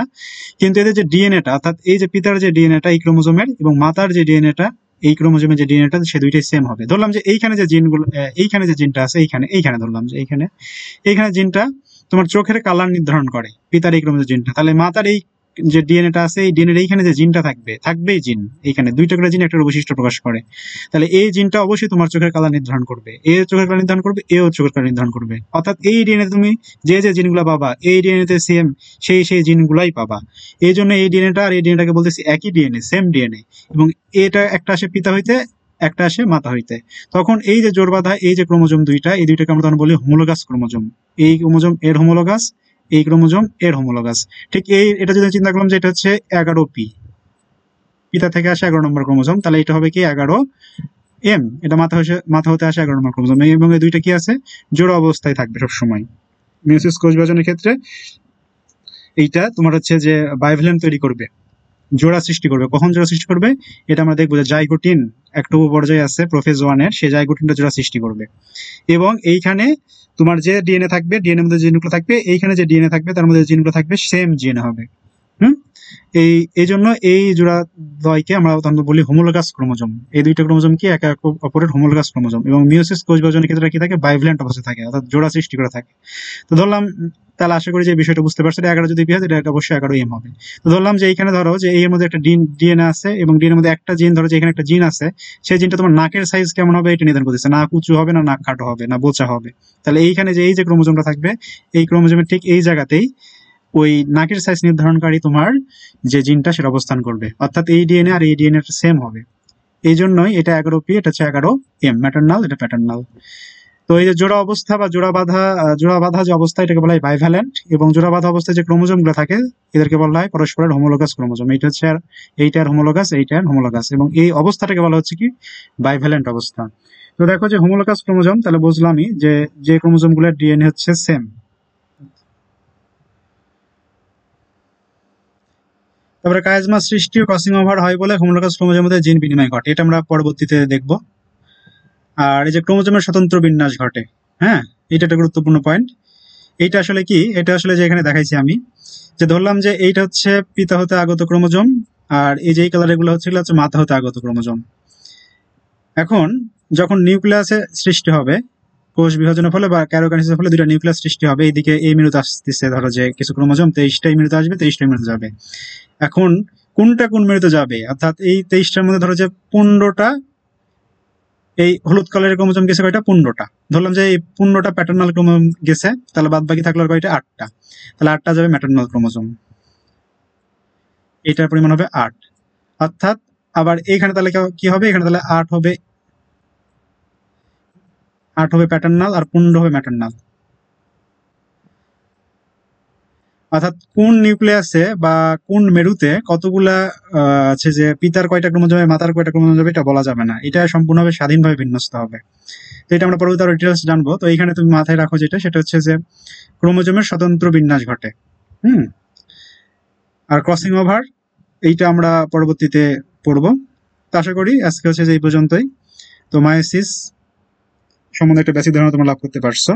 কিন্তু এদের যে ডিএনএটা, অর্থাৎ এই যে পিতার যে ডিএনএটা এই ক্রোমোজোমের এবং মাতার যে ডিএনএটা এই ক্রোমোজোমের যে ডিএনএটা, সে দুইটাই সেম হবে। ধরলাম যে এইখানে যে জিনগুলো, এইখানে যে জিনটা আছে, এইখানে ধরলাম যে এইখানে জিনটা তোমার চোখের কালার নির্ধারণ করে পিতার এই ক্রোমোজোম জিনটা, তাহলে মাতার এই যে ডিএনএটা আছে, এই ডিএনএর এইখানে যে জিনটা থাকবেই জিন, এইখানে দুইটা করে জিন একটা বৈশিষ্ট্য প্রকাশ করে। তাহলে এই জিনটা অবশ্যই তোমার চোখের কালার নির্ধারণ করবে, এ চোখের কালার নির্ধারণ করবে, এও চোখের কালার নির্ধারণ করবে। অর্থাৎ এই ডিএনএ তুমি যে যে জিনগুলো পাবা, এই ডিএনএতে সেম সেই জিনগুলাই পাবা। এই জন্য এই ডিএনএটা আর এই ডিএনএটাকে বলতেছি একই ডিএনএ, সেম ডিএনএ। এবং এটা একটা আসে পিতা হইতে, একটা আসে মাথা হইতে। তখন এই যে জোড় বাঁধা এই যে ক্রোমোজোম দুইটা, এই দুইটাকে আমরা তখন বলি হোমোলোগাস ক্রোমোজোম। এই ক্রোমোজোম এর হোমোলোগাস, এই ক্রোমোজোম এর হোমোলোগাস। ঠিক এটা যদি চিন্তা করলাম যে এটা হচ্ছে 11p, পিতা থেকে আসে 11 নম্বর ক্রোমোজোম, তাহলে এটা হবে কি 11m, এটা মাথা হতে আসে 11 নম্বর ক্রোমোজোম। এবং এই দুইটা কি আছে, জোড়া অবস্থায় থাকবে সবসময়। মিয়োসিস কোষ বিভাজনের ক্ষেত্রে এইটা তোমার হচ্ছে যে বাইভ্যালেন্ট তৈরি করবে, জোড়া সৃষ্টি করবে। কখন জোড়া সৃষ্টি করবে এটা আমরা দেখবো, যে জাইগোটিন একটা পর্যায়ে আছে প্রোফেজ 1 এর, সেই জাইগোটিনটা জোড়া সৃষ্টি করবে। এবং এইখানে তোমার যে ডিএনএ থাকবে, ডিএনএ মধ্যে জিনগুলো থাকবে, এইখানে যে ডিএনএ থাকবে তার মধ্যে জিনগুলো থাকবে সেম জিন হবে। এই জন্য এই জোড়া দ্বয়কে আমরা বলি হোমোলোগাস ক্রোমোজোম। এই দুইটা ক্রোমোজোম কি একে অপরের হোমোলোগাস ক্রোমোজোম। এবং মিয়োসিস কোষ বিভাজনের ক্ষেত্রে কি থাকে, বাইভ্যালেন্ট অবস্থায় থাকে, অর্থাৎ জোড়া সৃষ্টি করে থাকে। তো ধরলাম, তাহলে আশা করি যে বিষয়টা বুঝতে পারছো, 11 যদি হয় এটা অবশ্যই 11m হবে। তো ধরলাম যে এইখানে ধরো যে এর মধ্যে একটা ডিএনএ আছে, এবং ডিএনএর মধ্যে একটা জিন, ধরো যে এখানে একটা জিন আছে, সেই জিনটা তোমার নাকের সাইজ কেমন হবে এটা নির্ধারণ করতেছে, নাক উঁচু হবে না নাক খাটো হবে না বোচা হবে। তাহলে এইখানে যে এই যে ক্রোমোজোমটা থাকবে, এই ক্রোমোজোমের ঠিক এই জায়গাতেই ওই নাকের সাইজ নির্ধারণকারী তোমার যে জিনটা সেটা অবস্থান করবে। অর্থাৎ এই ডিএনএ আর এই ডিএনএ সেম হবে। এই জন্যই এটা 11p, এটা হচ্ছে 11m, ম্যাটারনাল, এটা প্যাটার্নাল। তো এই যে জোড়া অবস্থা বা জোড়া বাঁধা যে অবস্থা, এটাকে বলা হয় বাইভ্যালেন্ট। এবং জোড়া বাঁধা অবস্থায় যে ক্রোমোজোম গুলো থাকে এদেরকে বলা হয় পরস্পরের হোমোলোগাস ক্রোমোজোম। এইটা হচ্ছে এইটার হোমোলোগাস, এইটার হোমোলোগাস, এবং এই অবস্থাটাকে বলা হচ্ছে কি বাইভ্যালেন্ট অবস্থা। তো দেখো যে হোমোলোগাস ক্রোমোজোম, তাহলে বুঝলামই যে ক্রোমোজোম গুলোর ডিএনএ হচ্ছে সেম। তারপরে কায়াজমা সৃষ্টি ও ক্রসিং ওভার হয় বলে হোমোলোগাস ক্রোমোজোমের মধ্যে জিন বিনিময় ঘটে, এটা আমরা পরবর্তীতে দেখব। আর এই যে ক্রোমোজোমের স্বতন্ত্র বিন্যাস ঘটে, হ্যাঁ, এটা একটা গুরুত্বপূর্ণ পয়েন্ট। এইটা আসলে কি, এটা আসলে যে এখানে দেখাইছি আমি, যে ধরলাম যে এইটা হচ্ছে পিতা হতে আগত ক্রোমোজোম, আর এই যে কালার এগুলো হচ্ছে মাথা হতে আগত ক্রোমোজোম। এখন যখন নিউক্লিয়াসে সৃষ্টি হবে, কোষ বিভাজনের ফলে বা ক্যারোকাইনেসিসের ফলে দুইটা নিউক্লিয়াস সৃষ্টি হবে। এইদিকে এই মেরুতে আসতেছে, ধরো যে কিছু ক্রোমোজোম 23টা এই মেরুতে আসবে, 23টা মেরুতে যাবে। এখন কোনটা কোন মেরুতে যাবে, অর্থাৎ এই 23টার মধ্যে ধরো যে 15টা এই হলুদ কালারের ক্রোমোজোম গেছে কয়টা, 15টা। ধরলাম যে এই 15টা প্যাটার্নাল ক্রোমোজোম গেছে, তাহলে বাদ বাকি থাকলো কয়টা, 8টা। তাহলে 8টা যাবে ম্যাটার্নাল ক্রোমোজোম, এটার পরিমাণ হবে 8। অর্থাৎ আবার এইখানে তাহলে কি হবে, এখানে তাহলে 8 হবে প্যাটার্নাল আর 15 হবে ম্যাটার্নাল। অর্থাৎ কোন নিউক্লিয়াসে বা কোন মেরুতে কতগুলা আছে, যে পিতার কয়টা ক্রোমোজোম হবে মাতার কয়টা ক্রোমোজোম হবে এটা বলা যাবে না, এটা সম্পূর্ণভাবে স্বাধীনভাবে বিন্যস্ত হবে। তো এটা আমরা পরবর্তী আরো ডিটেলস জানবো। তো এইখানে তুমি মাথায় রাখো যেটা, সেটা হচ্ছে যে ক্রোমোজোমের স্বতন্ত্র বিন্যাস ঘটে। আর ক্রসিং ওভার এইটা আমরা পরবর্তীতে পড়বো। তো আশা করি আজকে হচ্ছে যে এই পর্যন্তই। তো মায়োসিস সম্বন্ধে একটা বেসিক ধারণা তোমরা লাভ করতে পারছো।